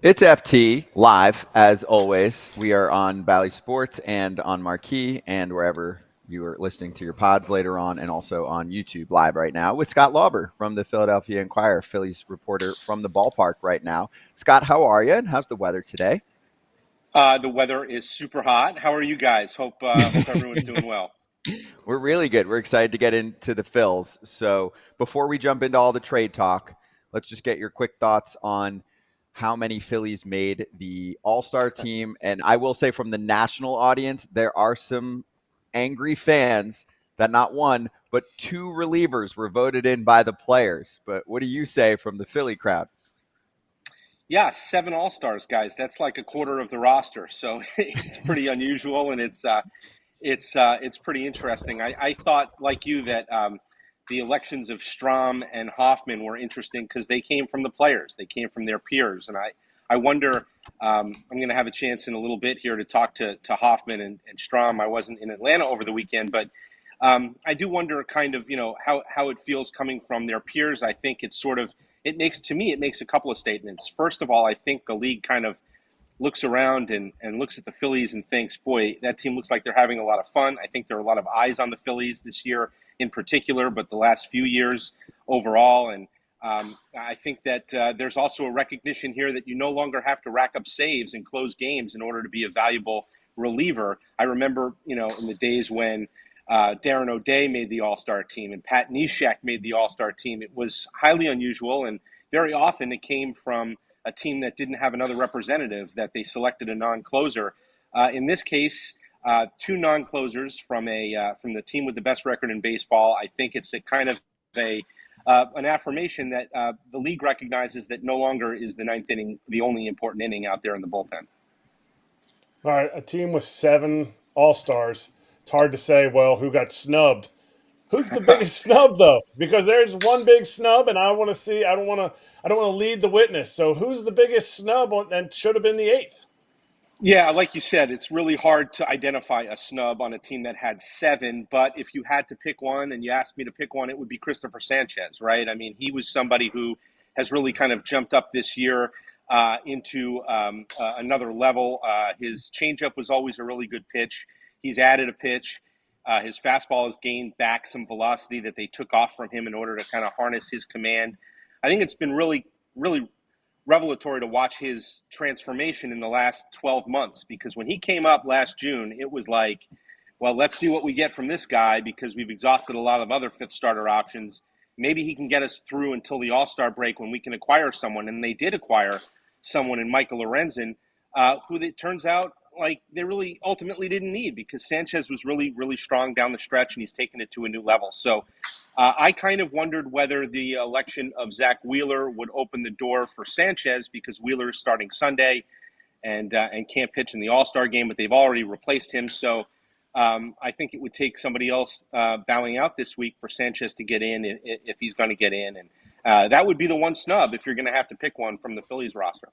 It's FT live, as always. We are on Bally Sports and on Marquee and wherever you are listening to your pods later on, and also on YouTube live right now with Scott Lauber from the Philadelphia Inquirer, Phillies reporter from the ballpark right now. Scott, how are you, and how's the weather today? The weather is super hot. How are you guys? Hope everyone's doing well. We're really good. We're excited to get into the Phils. So before we jump into all the trade talk, let's just get your quick thoughts on how many Phillies made the All-Star team. And I will say from the national audience, there are some angry fans that not one, but two relievers were voted in by the players. But what do you say from the Philly crowd? Yeah, 7 All-Stars, guys. That's like a quarter of the roster. So it's pretty unusual, and it's pretty interesting. I thought, like you, that the elections of Strahm and Hoffman were interesting because they came from the players. They came from their peers. And I wonder, I'm going to have a chance in a little bit here to talk to Hoffman and Strahm. I wasn't in Atlanta over the weekend, but I do wonder kind of, how it feels coming from their peers. I think it makes a couple of statements. First of all, I think the league kind of looks around and looks at the Phillies and thinks, boy, that team looks like they're having a lot of fun. I think there are a lot of eyes on the Phillies this year in particular, but the last few years overall. And I think that there's also a recognition here that you no longer have to rack up saves and close games in order to be a valuable reliever. I remember, in the days when Darren O'Day made the All-Star team, and Pat Neshek made the All-Star team. It was highly unusual, and very often it came from a team that didn't have another representative that they selected a non-closer. In this case, two non-closers from the team with the best record in baseball. I think it's a kind of an affirmation that the league recognizes that no longer is the ninth inning the only important inning out there in the bullpen. All right, a team with 7 All-Stars. It's hard to say, well, who got snubbed. Who's the biggest snub, though? Because there's one big snub, and I don't want to lead the witness. So who's the biggest snub and should have been the 8th? Yeah, like you said, it's really hard to identify a snub on a team that had 7. But if you had to pick one, and you asked me to pick one, it would be Christopher Sanchez, right? I mean, he was somebody who has really kind of jumped up this year into another level. His changeup was always a really good pitch. He's added a pitch. His fastball has gained back some velocity that they took off from him in order to kind of harness his command. I think it's been really, really revelatory to watch his transformation in the last 12 months, because when he came up last June, it was like, well, let's see what we get from this guy, because we've exhausted a lot of other 5th starter options. Maybe he can get us through until the All-Star break when we can acquire someone. And they did acquire someone in Michael Lorenzen, who it turns out like they really ultimately didn't need, because Sanchez was really, really strong down the stretch, and he's taken it to a new level. So I kind of wondered whether the election of Zach Wheeler would open the door for Sanchez, because Wheeler is starting Sunday and can't pitch in the All-Star game, but they've already replaced him. So I think it would take somebody else bowing out this week for Sanchez to get in, if he's going to get in. And that would be the one snub if you're going to have to pick one from the Phillies roster.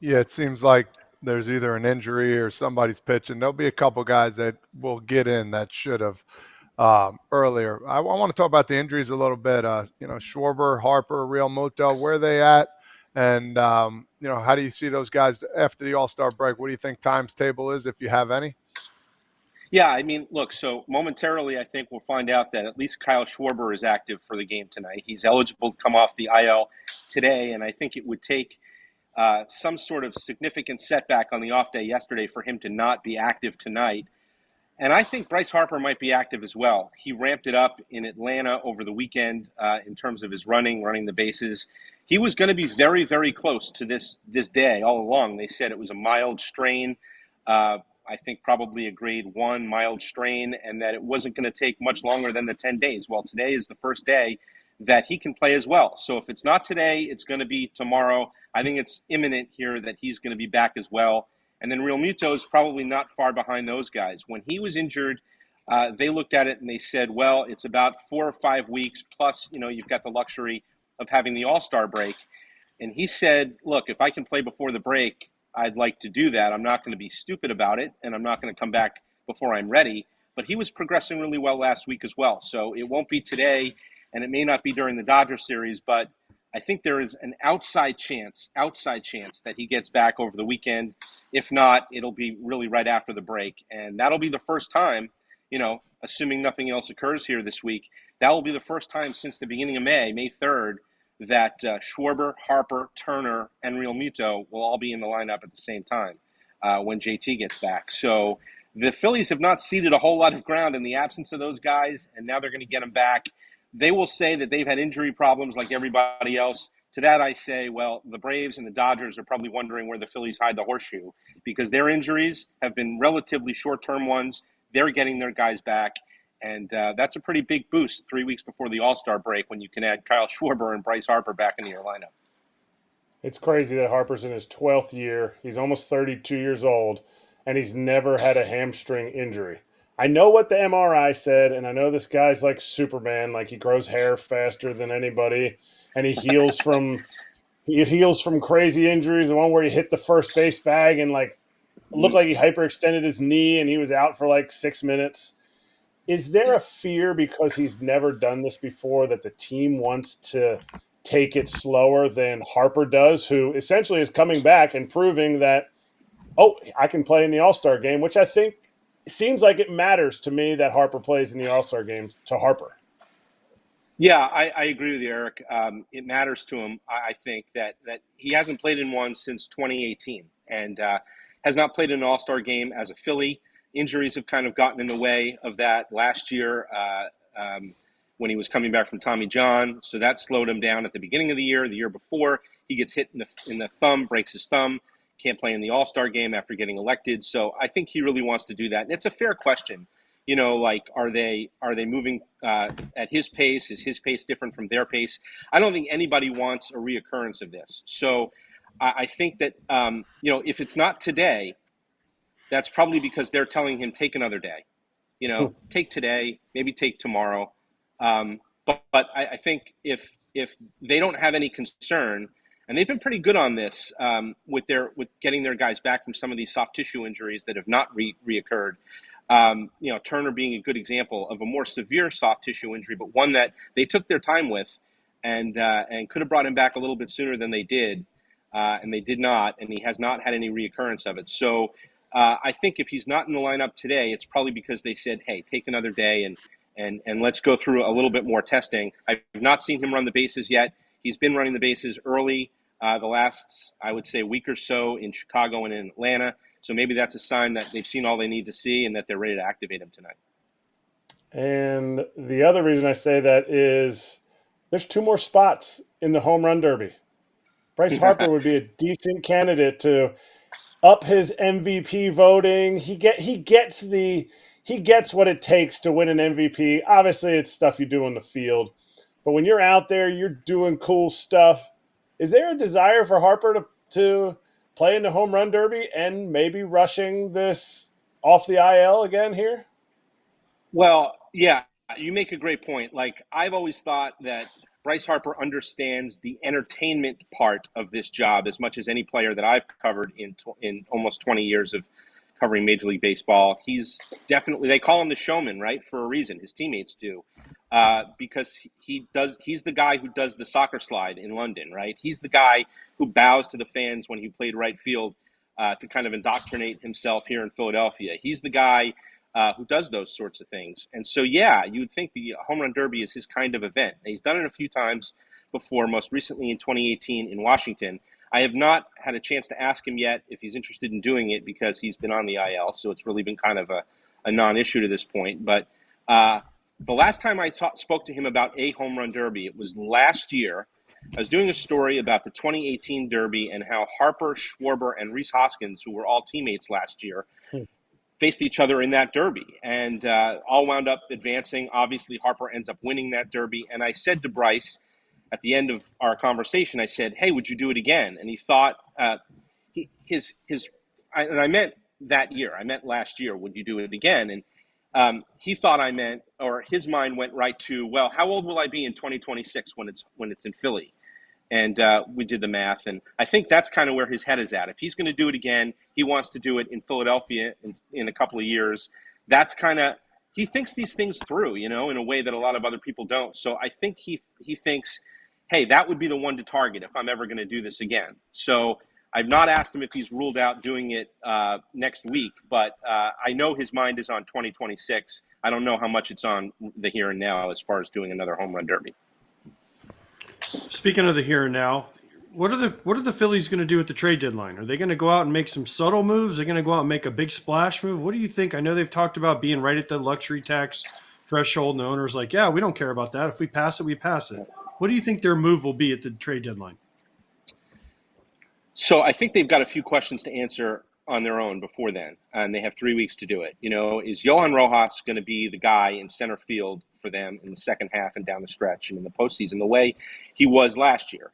Yeah, it seems like there's either an injury or somebody's pitching. There'll be a couple guys that will get in that should have earlier. I want to talk about the injuries a little bit. Schwarber, Harper, Real Muto, where are they at? And, how do you see those guys after the All-Star break? What do you think times table is, if you have any? Yeah, I mean, look, so momentarily I think we'll find out that at least Kyle Schwarber is active for the game tonight. He's eligible to come off the IL today, and I think it would take some sort of significant setback on the off day yesterday for him to not be active tonight. And I think Bryce Harper might be active as well. He ramped it up in Atlanta over the weekend in terms of his running the bases. He was going to be very, very close to this day all along. They said it was a mild strain, I think probably a grade 1 mild strain, and that it wasn't going to take much longer than the 10 days. Well, today is the first day that he can play as well. So if it's not today, it's going to be tomorrow. I think it's imminent here that he's going to be back as well. And then Real Muto is probably not far behind those guys. When he was injured, they looked at it and they said, well, it's about 4 or 5 weeks, plus, you've got the luxury of having the All-Star break. And he said, look, if I can play before the break, I'd like to do that. I'm not going to be stupid about it, and I'm not going to come back before I'm ready. But he was progressing really well last week as well. So it won't be today, and it may not be during the Dodgers series, but I think there is an outside chance that he gets back over the weekend. If not, it'll be really right after the break. And that'll be the first time, assuming nothing else occurs here this week, that will be the first time since the beginning of May 3rd, that Schwarber, Harper, Turner, and Real Muto will all be in the lineup at the same time when JT gets back. So the Phillies have not ceded a whole lot of ground in the absence of those guys, and now they're going to get them back. They will say that they've had injury problems like everybody else. To that I say, well, the Braves and the Dodgers are probably wondering where the Phillies hide the horseshoe, because their injuries have been relatively short-term ones. They're getting their guys back, and that's a pretty big boost 3 weeks before the All-Star break when you can add Kyle Schwarber and Bryce Harper back into your lineup. It's crazy that Harper's in his 12th year. He's almost 32 years old, and he's never had a hamstring injury. I know what the MRI said, and I know this guy's like Superman, like he grows hair faster than anybody, and he heals from crazy injuries. The one where he hit the first base bag and looked like he hyperextended his knee, and he was out for 6 minutes. Is there a fear, because he's never done this before, that the team wants to take it slower than Harper does, who essentially is coming back and proving that, I can play in the All-Star game, which I think seems like it matters to me that Harper plays in the All-Star games to Harper. Yeah, I agree with you, Eric. It matters to him. I think that he hasn't played in one since 2018 and has not played in an All-Star game as a Philly. Injuries have kind of gotten in the way of that last year when he was coming back from Tommy John. So that slowed him down at the beginning of the year. The year before, he gets hit in the thumb, breaks his thumb, can't play in the All-Star game after getting elected. So I think he really wants to do that. And it's a fair question. You know, like, are they moving at his pace? Is his pace different from their pace? I don't think anybody wants a reoccurrence of this. So I think that, you know, if it's not today, that's probably because they're telling him, take another day. You know, take today, maybe take tomorrow. But I think if they don't have any concern, and they've been pretty good on this with getting their guys back from some of these soft tissue injuries that have not reoccurred. You know, Turner being a good example of a more severe soft tissue injury, but one that they took their time with, and could have brought him back a little bit sooner than they did, and they did not, and he has not had any reoccurrence of it. So I think if he's not in the lineup today, it's probably because they said, hey, take another day and let's go through a little bit more testing. I've not seen him run the bases yet. He's been running the bases early the last, I would say, week or so in Chicago and in Atlanta. So maybe that's a sign that they've seen all they need to see and that they're ready to activate him tonight. And the other reason I say that is there's 2 more spots in the home run derby. Bryce Harper would be a decent candidate to up his MVP voting. He gets what it takes to win an MVP. Obviously, it's stuff you do on the field. But when you're out there, you're doing cool stuff. Is there a desire for Harper to play in the home run derby and maybe rushing this off the IL again here? Well, yeah, you make a great point. Like, I've always thought that Bryce Harper understands the entertainment part of this job as much as any player that I've covered in almost 20 years of covering Major League Baseball. He's definitely, they call him the showman, right? For a reason. His teammates do. Because he's the guy who does the soccer slide in London, right? He's the guy who bows to the fans when he played right field to kind of indoctrinate himself here in Philadelphia. He's the guy who does those sorts of things. And so, yeah, you would think the home run derby is his kind of event. He's done it a few times before, most recently in 2018 in Washington. I have not had a chance to ask him yet if he's interested in doing it because he's been on the IL, so it's really been kind of a non-issue to this point. But the last time I spoke to him about a home run derby, it was last year. I was doing a story about the 2018 Derby and how Harper, Schwarber, and Rhys Hoskins, who were all teammates last year, faced each other in that Derby and all wound up advancing. Obviously, Harper ends up winning that Derby. And I said to Bryce at the end of our conversation, I said, hey, would you do it again? And he thought, and I meant that year. I meant last year, would you do it again? And he thought I meant, or his mind went right to, well, how old will I be in 2026 when it's in Philly? And we did the math, and I think that's kind of where his head is at. If he's going to do it again, he wants to do it in Philadelphia in a couple of years. That's kind of, he thinks these things through, you know, in a way that a lot of other people don't. So I think he thinks, hey, that would be the one to target if I'm ever going to do this again. So I've not asked him if he's ruled out doing it next week, but I know his mind is on 2026. I don't know how much it's on the here and now as far as doing another home run derby. Speaking of the here and now, what are the Phillies going to do at the trade deadline? Are they going to go out and make some subtle moves? Are they going to go out and make a big splash move? What do you think? I know they've talked about being right at the luxury tax threshold, and the owner's like, yeah, we don't care about that. If we pass it, we pass it. What do you think their move will be at the trade deadline? So I think they've got a few questions to answer on their own before then, and they have 3 weeks to do it. You know, is Johan Rojas going to be the guy in center field for them in the second half and down the stretch and in the postseason the way he was last year?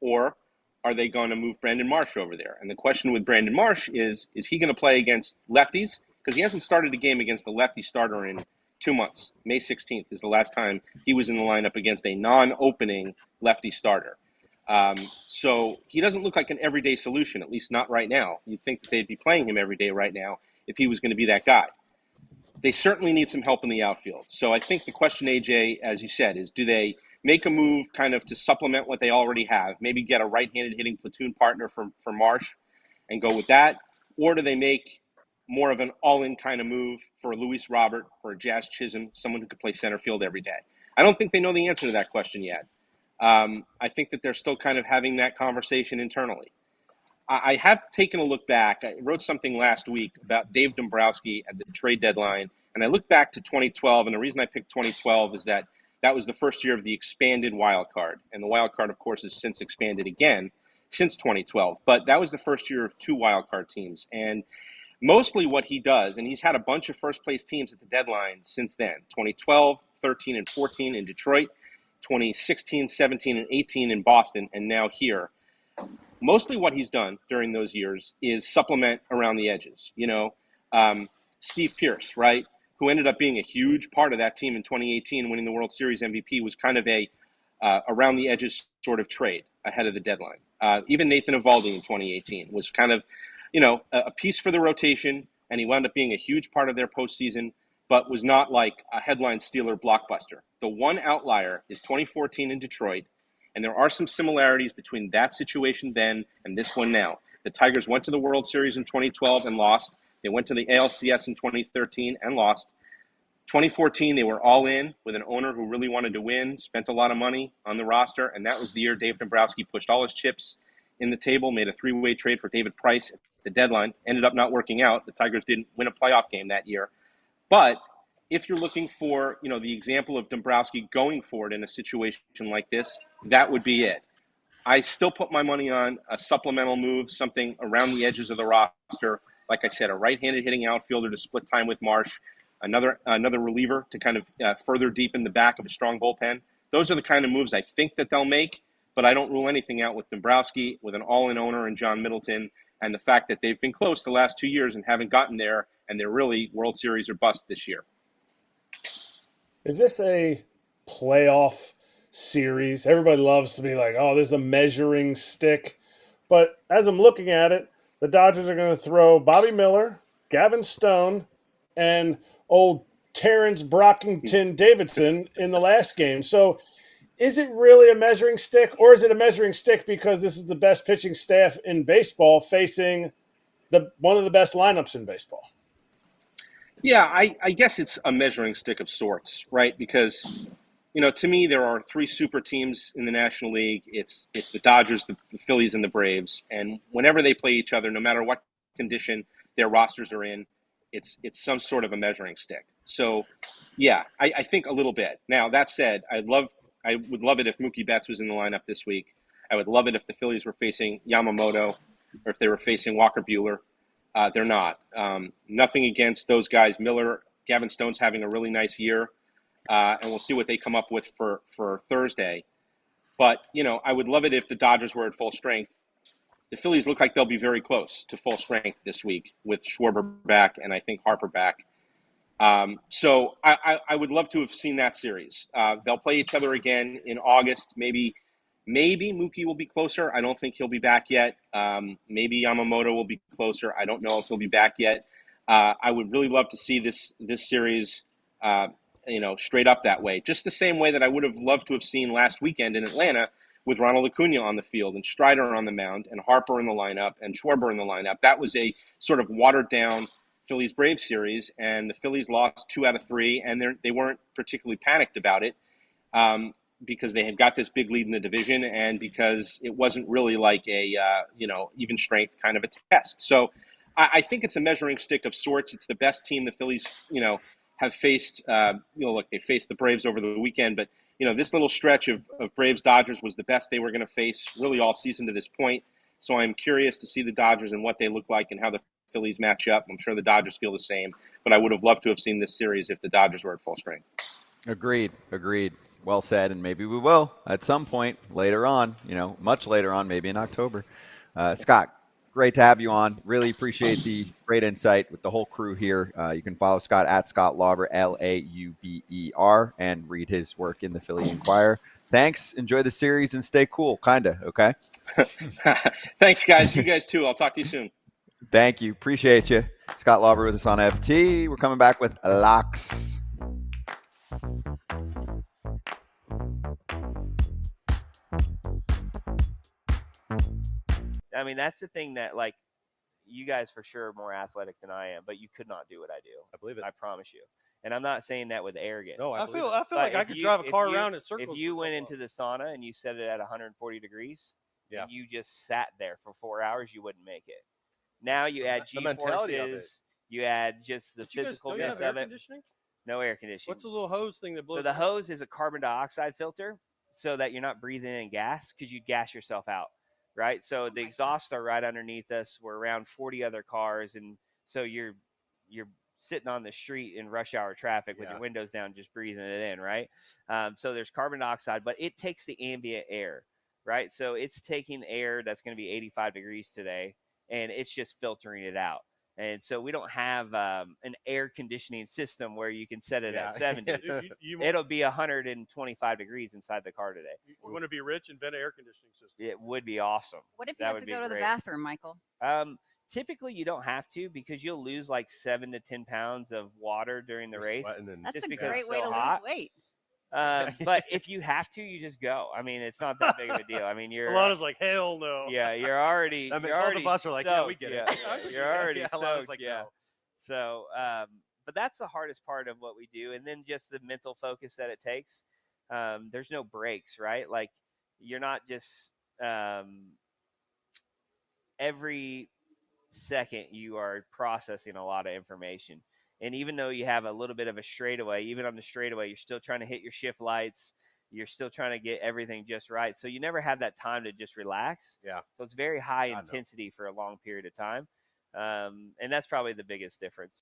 Or are they going to move Brandon Marsh over there? And the question with Brandon Marsh is he going to play against lefties? Because he hasn't started a game against a lefty starter in 2 months. May 16th is the last time he was in the lineup against a non-opening lefty starter. So he doesn't look like an everyday solution, at least not right now. You'd think that they'd be playing him every day right now if he was going to be that guy. They certainly need some help in the outfield. So I think the question, AJ, as you said, is do they make a move kind of to supplement what they already have, maybe get a right-handed hitting platoon partner for Marsh and go with that? Or do they make more of an all-in kind of move for Luis Robert, for a Jazz Chisholm, someone who could play center field every day? I don't think they know the answer to that question yet. I think that they're still kind of having that conversation internally. I have taken a look back. I wrote something last week about Dave Dombrowski at the trade deadline, and I looked back to 2012, and the reason I picked 2012 is that was the first year of the expanded wild card, and the wild card, of course, has since expanded again since 2012, but that was the first year of 2 wild card teams, and mostly what he does, and he's had a bunch of first place teams at the deadline since then, 2012, 13, and 14 in Detroit, 2016, 17, and 18 in Boston, and now here. Mostly what he's done during those years is supplement around the edges. Steve Pearce, right, who ended up being a huge part of that team in 2018, winning the World Series MVP, was kind of a around the edges sort of trade ahead of the deadline. Even Nathan Eovaldi in 2018 was kind of, a piece for the rotation, and he wound up being a huge part of their postseason, but was not like a headline stealer blockbuster. The one outlier is 2014 in Detroit, and there are some similarities between that situation then and this one now. The Tigers went to the World Series in 2012 and lost. They went to the ALCS in 2013 and lost. 2014, they were all in with an owner who really wanted to win, spent a lot of money on the roster, and that was the year Dave Dombrowski pushed all his chips in the table, made a 3-way trade for David Price at the deadline, ended up not working out. The Tigers didn't win a playoff game that year. But if you're looking for, the example of Dombrowski going for it in a situation like this, that would be it. I still put my money on a supplemental move, something around the edges of the roster. Like I said, a right-handed hitting outfielder to split time with Marsh, another reliever to kind of further deepen the back of a strong bullpen. Those are the kind of moves I think that they'll make, but I don't rule anything out with Dombrowski, with an all-in owner in John Middleton, and the fact that they've been close the last 2 years and haven't gotten there, and they're really World Series or bust this year. Is this a playoff series? Everybody loves to be like, oh, there's a measuring stick. But as I'm looking at it, the Dodgers are going to throw Bobby Miller, Gavin Stone, and old Terrence Brockington Davidson in the last game. So is it really a measuring stick, or is it a measuring stick because this is the best pitching staff in baseball facing one of the best lineups in baseball? Yeah, I guess it's a measuring stick of sorts, right? Because, to me, there are 3 super teams in the National League. It's the Dodgers, the Phillies, and the Braves. And whenever they play each other, no matter what condition their rosters are in, it's some sort of a measuring stick. So, yeah, I think a little bit. Now, that said, I would love it if Mookie Betts was in the lineup this week. I would love it if the Phillies were facing Yamamoto or if they were facing Walker Buehler. They're not. Nothing against those guys. Miller, Gavin Stone's having a really nice year, and we'll see what they come up with for Thursday. But, I would love it if the Dodgers were at full strength. The Phillies look like they'll be very close to full strength this week with Schwarber back and I think Harper back. So I would love to have seen that series. They'll play each other again in August, maybe Mookie will be closer. I don't think he'll be back yet. Maybe Yamamoto will be closer. I don't know if he'll be back yet. I would really love to see this series, straight up that way. Just the same way that I would have loved to have seen last weekend in Atlanta with Ronald Acuna on the field and Strider on the mound and Harper in the lineup and Schwarber in the lineup. That was a sort of watered down Phillies-Braves series, and the Phillies lost 2 out of 3, and they weren't particularly panicked about it. Because they had got this big lead in the division and because it wasn't really like a, even strength kind of a test. So I think it's a measuring stick of sorts. It's the best team the Phillies, have faced. Look, they faced the Braves over the weekend, but, this little stretch of Braves-Dodgers was the best they were going to face really all season to this point. So I'm curious to see the Dodgers and what they look like and how the Phillies match up. I'm sure the Dodgers feel the same, but I would have loved to have seen this series if the Dodgers were at full strength. Agreed. Well said, and maybe we will at some point later on, much later on, maybe in October. Scott, great to have you on. Really appreciate the great insight with the whole crew here. You can follow Scott at Scott Lauber, Lauber, and read his work in the Philly Inquirer. Thanks. Enjoy the series and stay cool, kinda, okay? Thanks, guys. You guys too. I'll talk to you soon. Thank you. Appreciate you. Scott Lauber with us on FT. We're coming back with locks. I mean, that's the thing that, like, you guys for sure are more athletic than I am, but you could not do what I do. I believe it. I promise you. And I'm not saying that with arrogance. No, I feel like I could drive a car around in circles. If you went into the sauna and you set it at 140 degrees, and you just sat there for 4 hours, you wouldn't make it. Now you add The mentality of it. G-forces, you add just the physicalness of it. No air conditioning. What's the little hose thing that blows? So the hose is a carbon dioxide filter so that you're not breathing in gas because you gas yourself out, right? So the exhausts are right underneath us. We're around 40 other cars, and so you're sitting on the street in rush hour traffic with your windows down, just breathing it in, right? So there's carbon dioxide, but it takes the ambient air, right? So it's taking air that's going to be 85 degrees today, and it's just filtering it out. And so we don't have an air conditioning system where you can set it at 70. It'll be 125 degrees inside the car today. You want to be rich, invent an air conditioning system. It would be awesome. What if you have to go to the bathroom, Michael? Typically, you don't have to because you'll lose like 7 to 10 pounds of water during the race. That's a great way to lose weight. But if you have to, you just go. I mean, it's not that big of a deal. I mean, Alana's like, hell no. Yeah, you're already. I mean, you're both already of us are like, yeah, we get it. You're already Alana's soaked. like, yeah. no. So, but that's the hardest part of what we do, and then just the mental focus that it takes. There's no breaks, right? Like you're not just every second you are processing a lot of information. And even though you have a little bit of a straightaway, even on the straightaway, you're still trying to hit your shift lights. You're still trying to get everything just right. So you never have that time to just relax. Yeah. So it's very high intensity for a long period of time. And that's probably the biggest difference.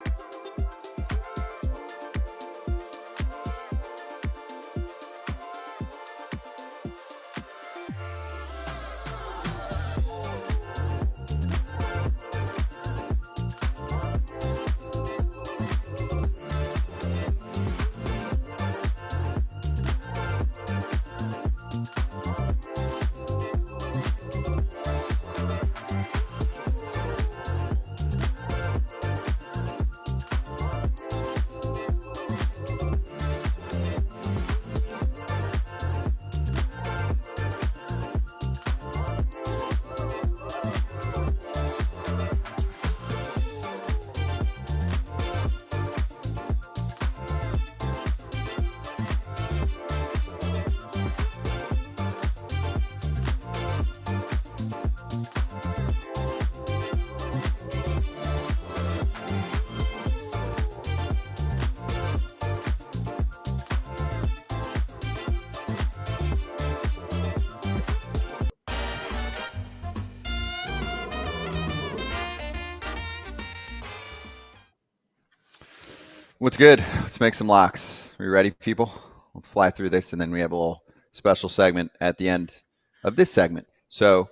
What's good? Let's make some locks. Are you ready, people? Let's fly through this, and then we have a little special segment at the end of this segment. So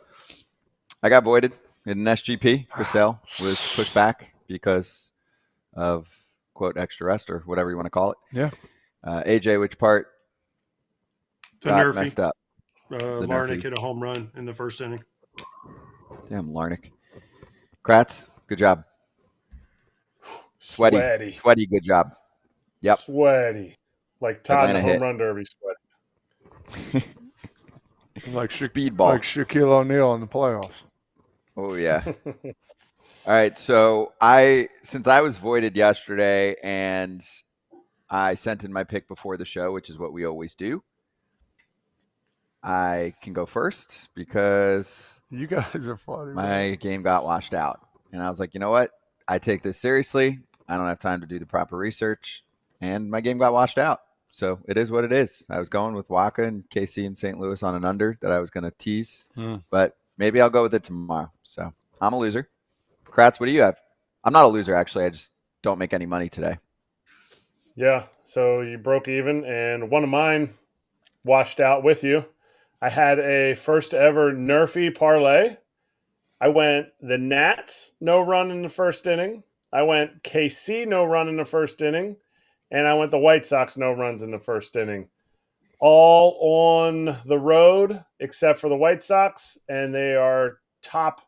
I got voided in an SGP. Marcell was pushed back because of, quote, extra rest or whatever you want to call it. Yeah. AJ, which part got messed up? Larnach hit a home run in the first inning. Damn, Larnach. Kratz, good job. Sweaty, good job. Yep. Sweaty. Like Todd in the home run derby sweat. like Speedball. Like Shaquille O'Neal in the playoffs. Oh, yeah. All right, so since I was voided yesterday and I sent in my pick before the show, which is what we always do, I can go first because you guys are funny. My game got washed out. And I was like, you know what? I take this seriously. I don't have time to do the proper research. And my game got washed out. So it is what it is. I was going with Waka and KC and St. Louis on an under that I was going to tease. But maybe I'll go with it tomorrow. So I'm a loser. Kratz, what do you have? I'm not a loser, actually. I just don't make any money today. Yeah, so you broke even, and one of mine washed out with you. I had a first ever Nerfy parlay. I went the Nats, no run in the first inning. I went KC, no run in the first inning. And I went the White Sox, no runs in the first inning. All on the road, except for the White Sox, and they are top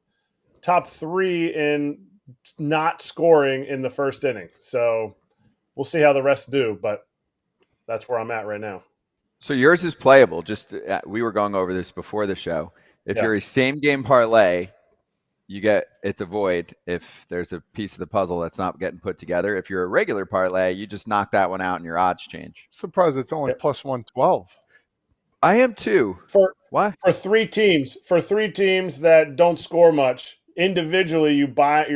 three in not scoring in the first inning. So we'll see how the rest do, but that's where I'm at right now. So yours is playable. Just we were going over this before the show. If you're a same game parlay, it's a void if there's a piece of the puzzle that's not getting put together. If you're a regular parlay, you just knock that one out and your odds change. Surprised it's only plus 112. I am too. Why? For three teams that don't score much individually, you're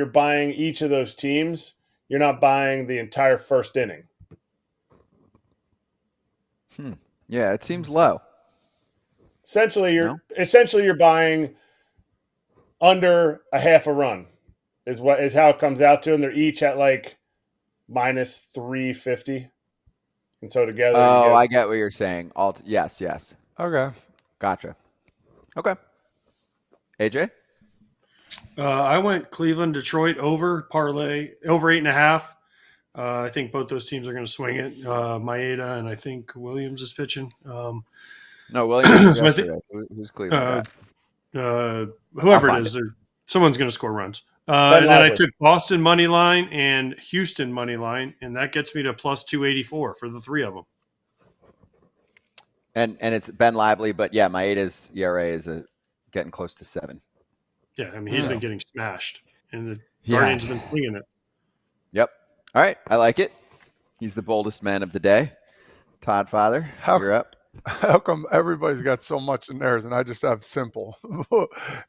buying each of those teams. You're not buying the entire first inning. Yeah, it seems low. Essentially, you're buying under a half a run is how it comes out to, and they're each at like minus 350, and so together. Oh, I get what you're saying. Yes. Okay, gotcha. Okay, AJ. I went Cleveland, Detroit over parlay over 8.5. I think both those teams are going to swing it. Maeda and I think Williams is pitching. No, Williams. Who's Cleveland? Whoever it is, someone's going to score runs. And then I took Boston money line and Houston money line, and that gets me to plus 284 for the three of them. And it's Ben Lively, but yeah, Maeda's ERA is getting close to 7. Yeah, I mean he's been getting smashed, and the Guardians have been swinging it. Yep. All right, I like it. He's the boldest man of the day. Todd Father, you're up. How come everybody's got so much in theirs and I just have simple?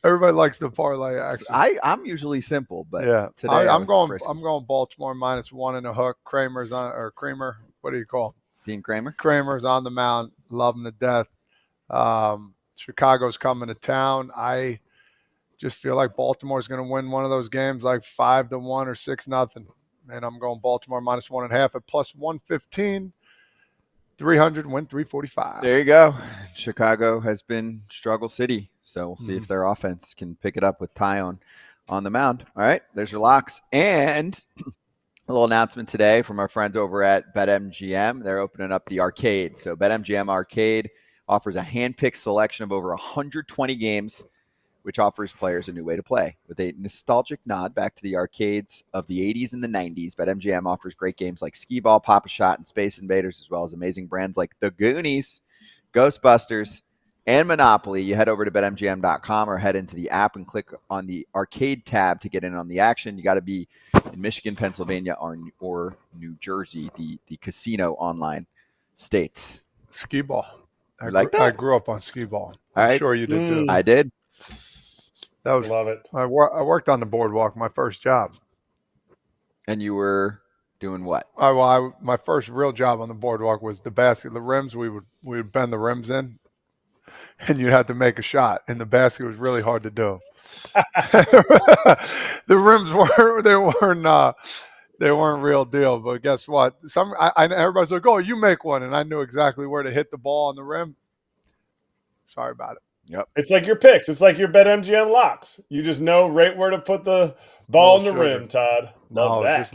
Everybody likes the parlay action. I'm usually simple, but yeah, today I'm going Baltimore minus 1 and a hook. Creamer. What do you call him? Dean Kramer. Kramer's on the mound. Love him to death. Chicago's coming to town. I just feel like Baltimore's going to win one of those games like 5-1 or 6-0. And I'm going Baltimore minus 1.5 at plus 115. 300 win 345. There you go. Chicago has been struggle city, so we'll see if their offense can pick it up with Ty on the mound. All right, there's your locks. And a little announcement today from our friends over at BettMGM. They're opening up the arcade. So BettMGM Arcade offers a hand-picked selection of over 120 games, which offers players a new way to play. With a nostalgic nod back to the arcades of the 80s and the 90s, BetMGM offers great games like Skee Ball, Pop-A-Shot, and Space Invaders, as well as amazing brands like The Goonies, Ghostbusters, and Monopoly. You head over to BetMGM.com or head into the app and click on the arcade tab to get in on the action. You got to be in Michigan, Pennsylvania, or New Jersey, the casino online states. Skee Ball. I grew up on Skee Ball. I'm sure you did too. I did. Love it. I worked on the boardwalk, my first job. And you were doing what? My first real job on the boardwalk was the basket. The rims, we would bend the rims in, and you'd have to make a shot. And the basket was really hard to do. The rims weren't real deal. But guess what? Everybody's like, "Oh, you make one," and I knew exactly where to hit the ball on the rim. Sorry about it. Yep. It's like your picks. It's like your BetMGM locks. You just know right where to put the ball in the rim, Todd. Love that.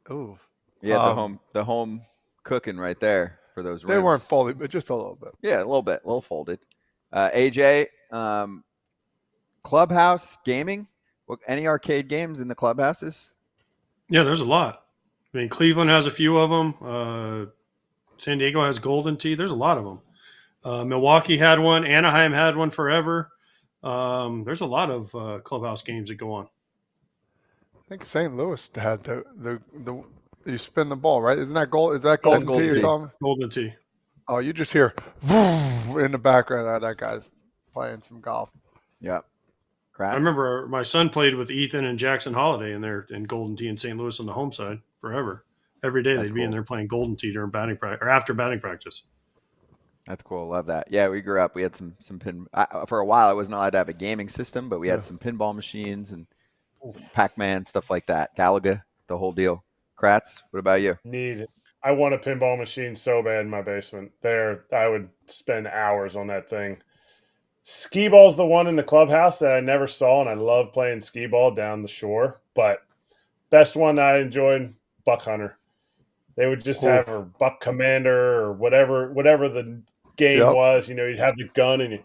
The home cooking right there for those rims. They weren't folded, but just a little bit. Yeah, a little folded. AJ, Clubhouse gaming. Any arcade games in the clubhouses? Yeah, there's a lot. I mean, Cleveland has a few of them. San Diego has Golden Tee. There's a lot of them. Milwaukee had one. Anaheim had one forever. There's a lot of clubhouse games that go on. I think St. Louis had the you spin the ball, right? Isn't that gold? Is that Golden Tee you're talking? Golden Tee. Oh, you just hear in the background that guy's playing some golf. Yep. I remember my son played with Ethan and Jackson Holiday in Golden Tee in St. Louis on the home side forever. Every day they'd be in there playing Golden Tee during batting practice or after batting practice. That's cool. Love that. Yeah, we grew up. We had some pin. For a while, I wasn't allowed to have a gaming system, but we had some pinball machines and Pac-Man, stuff like that. Galaga, the whole deal. Kratz, what about you? I want a pinball machine so bad in my basement. I would spend hours on that thing. Skee Ball's the one in the clubhouse that I never saw, and I love playing skee ball down the shore. But best one I enjoyed, Buck Hunter. They would just have a Buck Commander or whatever the game was. You know, you'd have the gun and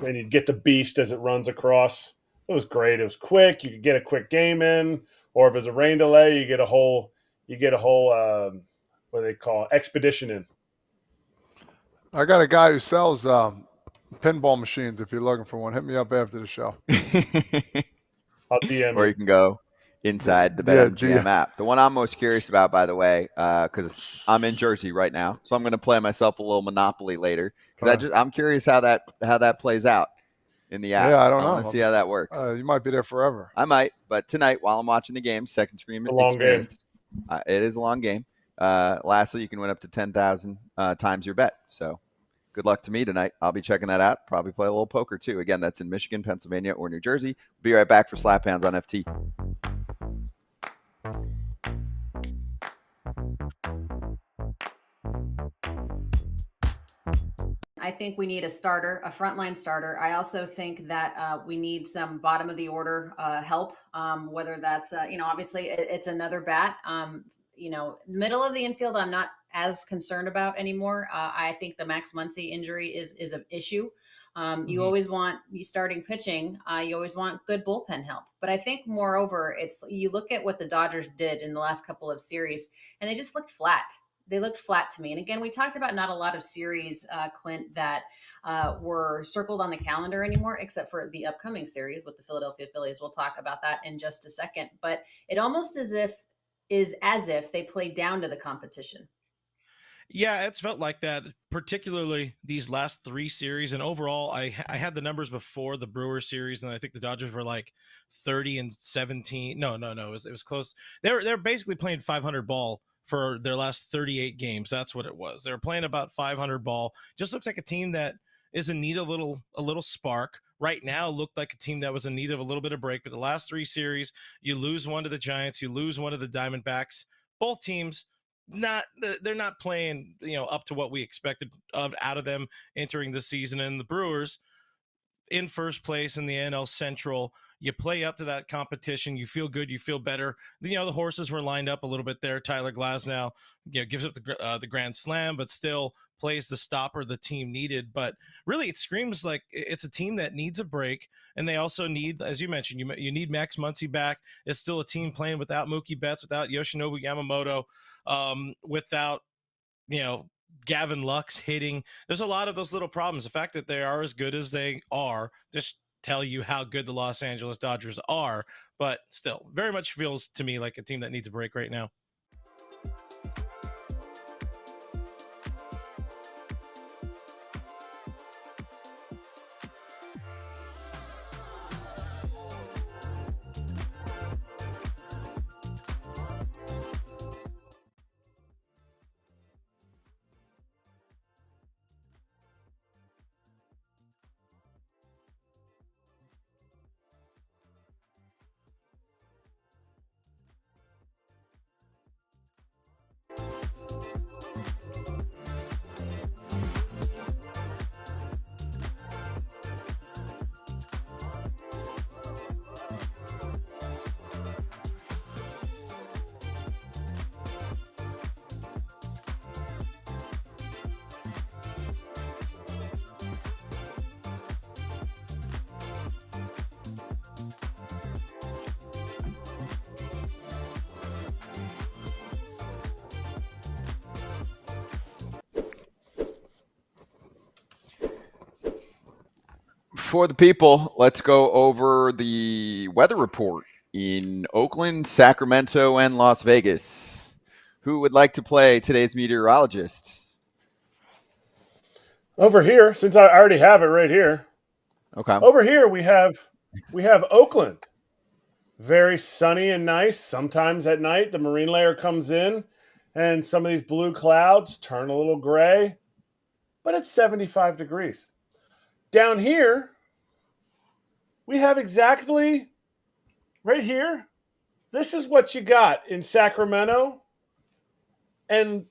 you'd get the beast as it runs across. It was great. It was quick. You could get a quick game in, or if there's a rain delay, you get a whole what do they call it? Expedition in. I got a guy who sells pinball machines. If you're looking for one, hit me up after the show. I'll DM or you can go inside the BettMGM app. The one I'm most curious about, by the way, because I'm in Jersey right now, so I'm going to play myself a little Monopoly later because I'm curious how that plays out in the app. Yeah, I don't know. I want to see how that works. You might be there forever. I might, but tonight while I'm watching the game, second screen experience. It is a long game. Lastly, you can win up to 10,000 times your bet. So good luck to me tonight. I'll be checking that out. Probably play a little poker too. Again, that's in Michigan, Pennsylvania, or New Jersey. Be right back for Slap Hands on FT. I think we need a starter, a frontline starter. I also think that we need some bottom of the order help, whether that's, obviously it's another bat. Middle of the infield, I'm not as concerned about anymore. I think the Max Muncy injury is an issue. You always want starting pitching. You always want good bullpen help. But I think moreover, you look at what the Dodgers did in the last couple of series, and they just looked flat. They looked flat to me. And again, we talked about not a lot of series, Clint, that were circled on the calendar anymore, except for the upcoming series with the Philadelphia Phillies. We'll talk about that in just a second. But it almost is as if they played down to the competition. Yeah, it's felt like that, particularly these last 3 series. And overall, I had the numbers before the Brewers series, and I think the Dodgers were like 30-17. No, it was close. They're basically playing 500 ball for their last 38 games. That's what it was. They were playing about 500 ball. Just looks like a team that is in need of a little spark. Right now looked like a team that was in need of a little bit of break. But the last 3 series, you lose one to the Giants, you lose one to the Diamondbacks. Both teams they're not playing up to what we expected out of them entering the season. And the Brewers in first place in the NL Central. You play up to that competition. You feel good. You feel better. The horses were lined up a little bit there. Tyler Glasnow, gives up the grand slam, but still plays the stopper the team needed. But really, it screams like it's a team that needs a break, and they also need, as you mentioned, you need Max Muncy back. It's still a team playing without Mookie Betts, without Yoshinobu Yamamoto, without Gavin Lux hitting. There's a lot of those little problems. The fact that they are as good as they are just tell you how good the Los Angeles Dodgers are, but still very much feels to me like a team that needs a break right now. For the people, let's go over the weather report in Oakland, Sacramento, and Las Vegas. Who would like to play today's meteorologist? Over here, since I already have it right here. Okay. Over here we have Oakland. Very sunny and nice. Sometimes at night the marine layer comes in and some of these blue clouds turn a little gray, but it's 75 degrees. Down here, we have exactly right here. This is what you got in Sacramento and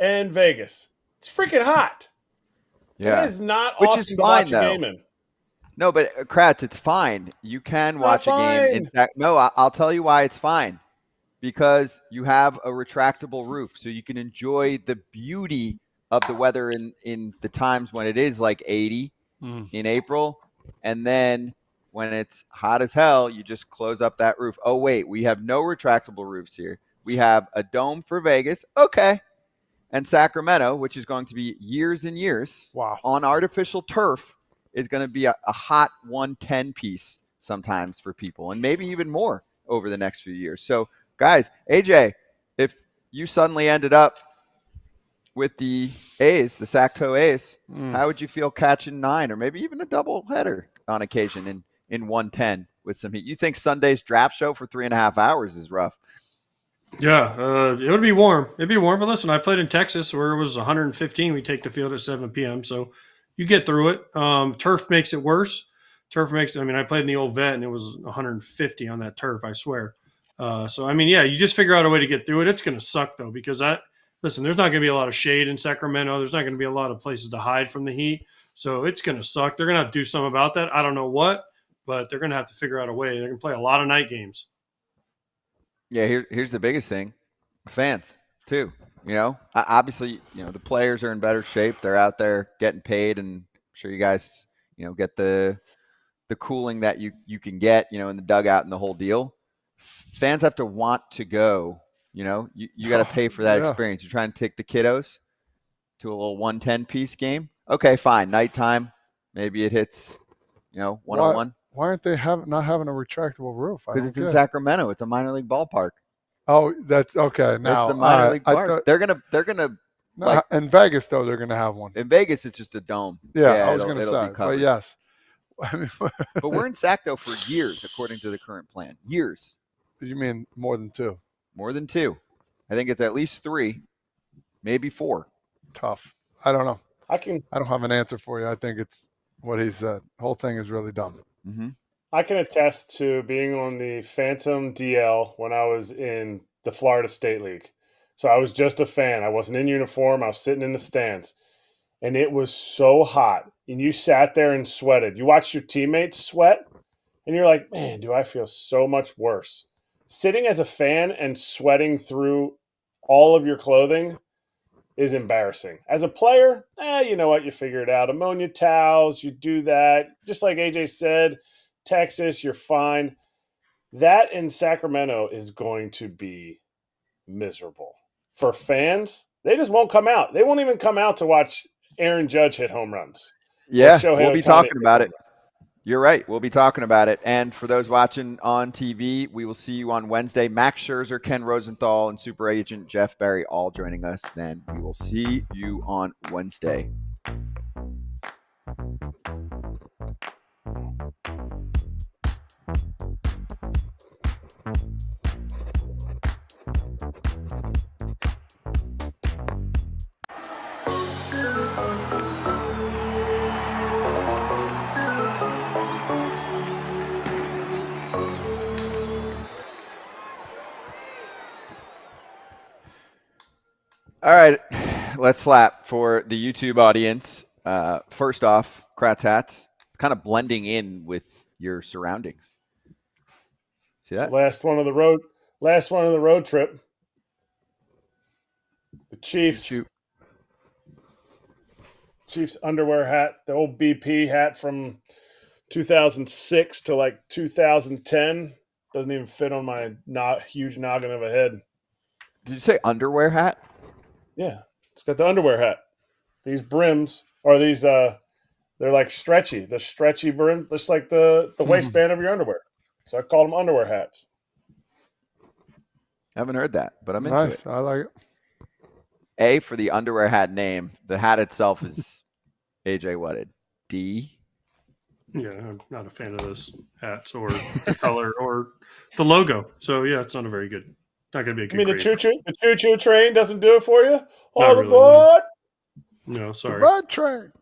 Vegas. It's freaking hot. Yeah. It is not Which awesome is to fine, watch a though. game in. No, but Kratz, it's fine. You can watch a game. In fact, no, I'll tell you why it's fine. Because you have a retractable roof, so you can enjoy the beauty of the weather in the times when it is like 80 in April, and then when it's hot as hell, you just close up that roof. Oh, wait, we have no retractable roofs here. We have a dome for Vegas, okay, and Sacramento, which is going to be years and years on artificial turf, is going to be a hot 110 piece sometimes for people, and maybe even more over the next few years. So, guys, AJ, if you suddenly ended up with the A's, the Sac-Toe A's, how would you feel catching 9 or maybe even a double header on occasion in 110 with some heat? You think Sunday's draft show for 3.5 hours is rough? Yeah, it would be warm. It'd be warm. But listen, I played in Texas where it was 115. We take the field at 7 p.m. So you get through it. Turf makes it worse. I played in the old vet and it was 150 on that turf, I swear. You just figure out a way to get through it. It's going to suck, though, because listen, there's not going to be a lot of shade in Sacramento. There's not going to be a lot of places to hide from the heat. So it's going to suck. They're going to have to do something about that. I don't know what, but they're going to have to figure out a way. They're going to play a lot of night games. Yeah, here's the biggest thing. Fans, too. Obviously, the players are in better shape. They're out there getting paid, and I'm sure you guys, get the cooling that you can get, in the dugout and the whole deal. Fans have to want to go. You got to pay for that experience. You're trying to take the kiddos to a little 110 piece game. Okay, fine. Nighttime, maybe it hits, 101. Why aren't they not having a retractable roof? Because it's in Sacramento. It's a minor league ballpark. Oh, that's okay. Now it's the minor league park. They're gonna. In Vegas though, they're gonna have one. In Vegas, it's just a dome. Yeah, I was gonna say, but yes. But we're in Sac-Toe for years, according to the current plan. Years. You mean more than 2? More than 2. I think it's at least 3, maybe 4. Tough. I don't know. I don't have an answer for you. I think it's what he said. The whole thing is really dumb. Mm-hmm. I can attest to being on the Phantom DL when I was in the Florida State League. So I was just a fan. I wasn't in uniform. I was sitting in the stands. And it was so hot. And you sat there and sweated. You watched your teammates sweat. And you're like, man, do I feel so much worse. Sitting as a fan and sweating through all of your clothing is embarrassing. As a player, you know what? You figure it out. Ammonia towels, you do that. Just like AJ said, Texas, you're fine. That in Sacramento is going to be miserable. For fans, they just won't come out. They won't even come out to watch Aaron Judge hit home runs. Yeah, we'll be talking about it. You're right. We'll be talking about it. And for those watching on TV, we will see you on Wednesday. Max Scherzer, Ken Rosenthal, and super agent Jeff Berry all joining us. Then we will see you on Wednesday. All right, let's slap for the YouTube audience. First off, Kratz hats. It's kind of blending in with your surroundings. See that? Last one of the road trip. The Chiefs. Chiefs underwear hat, the old BP hat from 2006 to like 2010. Doesn't even fit on my huge noggin of a head. Did you say underwear hat? Yeah, it's got the underwear hat. These brims are these. They're like stretchy. The stretchy brim, just like the waistband of your underwear. So I call them underwear hats. Haven't heard that, but I'm into it. I like it. A for the underwear hat name. The hat itself is AJ Whatted. D. Yeah, I'm not a fan of those hats or the color or the logo. So yeah, it's not a very good. Not going to be a good. You mean creative. the choo-choo train doesn't do it for you? Not All really, aboard! No, sorry. The red train.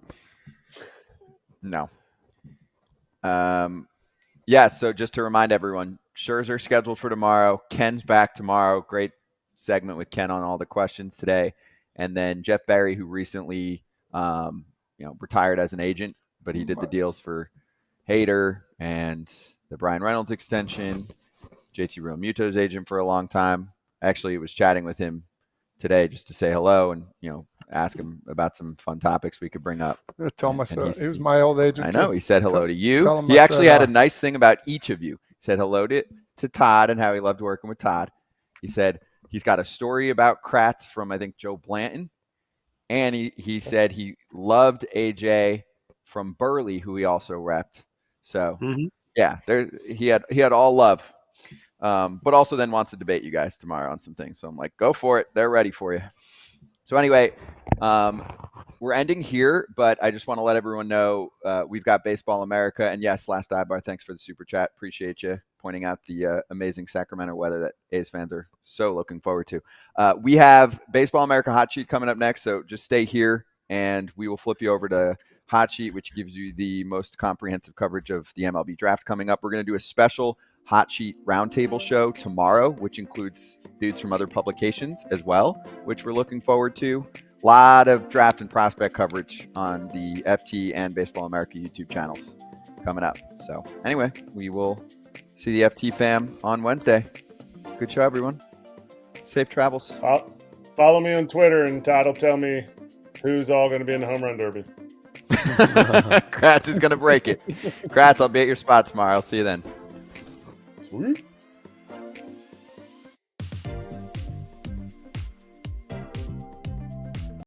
No. Yeah, so just to remind everyone, Scherzer scheduled for tomorrow. Ken's back tomorrow. Great segment with Ken on all the questions today. And then Jeff Berry, who recently retired as an agent, but he did the deals for Hader and the Brian Reynolds extension. JT Realmuto's agent for a long time. Actually, was chatting with him today just to say hello and, ask him about some fun topics we could bring up. Tell him he was my old agent. I know. Too. He said hello to you. He actually had a nice thing about each of you. He said hello to Todd and how he loved working with Todd. He said he's got a story about Kratz from, I think, Joe Blanton. And he said he loved AJ from Burley, who he also repped. So, yeah, he had all love. but also then wants to debate you guys tomorrow on some things. So I'm like, go for it. They're ready for you. So anyway, we're ending here, but I just want to let everyone know we've got Baseball America. And yes, Last Eyebar, thanks for the super chat. Appreciate you pointing out the amazing Sacramento weather that A's fans are so looking forward to. We have Baseball America Hot Sheet coming up next, so just stay here, and we will flip you over to Hot Sheet, which gives you the most comprehensive coverage of the MLB draft coming up. We're going to do a special Hot Sheet Roundtable show tomorrow, which includes dudes from other publications as well, which we're looking forward to. A lot of draft and prospect coverage on the FT and Baseball America YouTube channels coming up. So anyway, we will see the FT fam on Wednesday. Good show, everyone. Safe travels. Follow me on Twitter, and Todd will tell me who's all going to be in the home run derby. Kratz is going to break it. Kratz, I'll be at your spot tomorrow. I'll see you then. Sweet.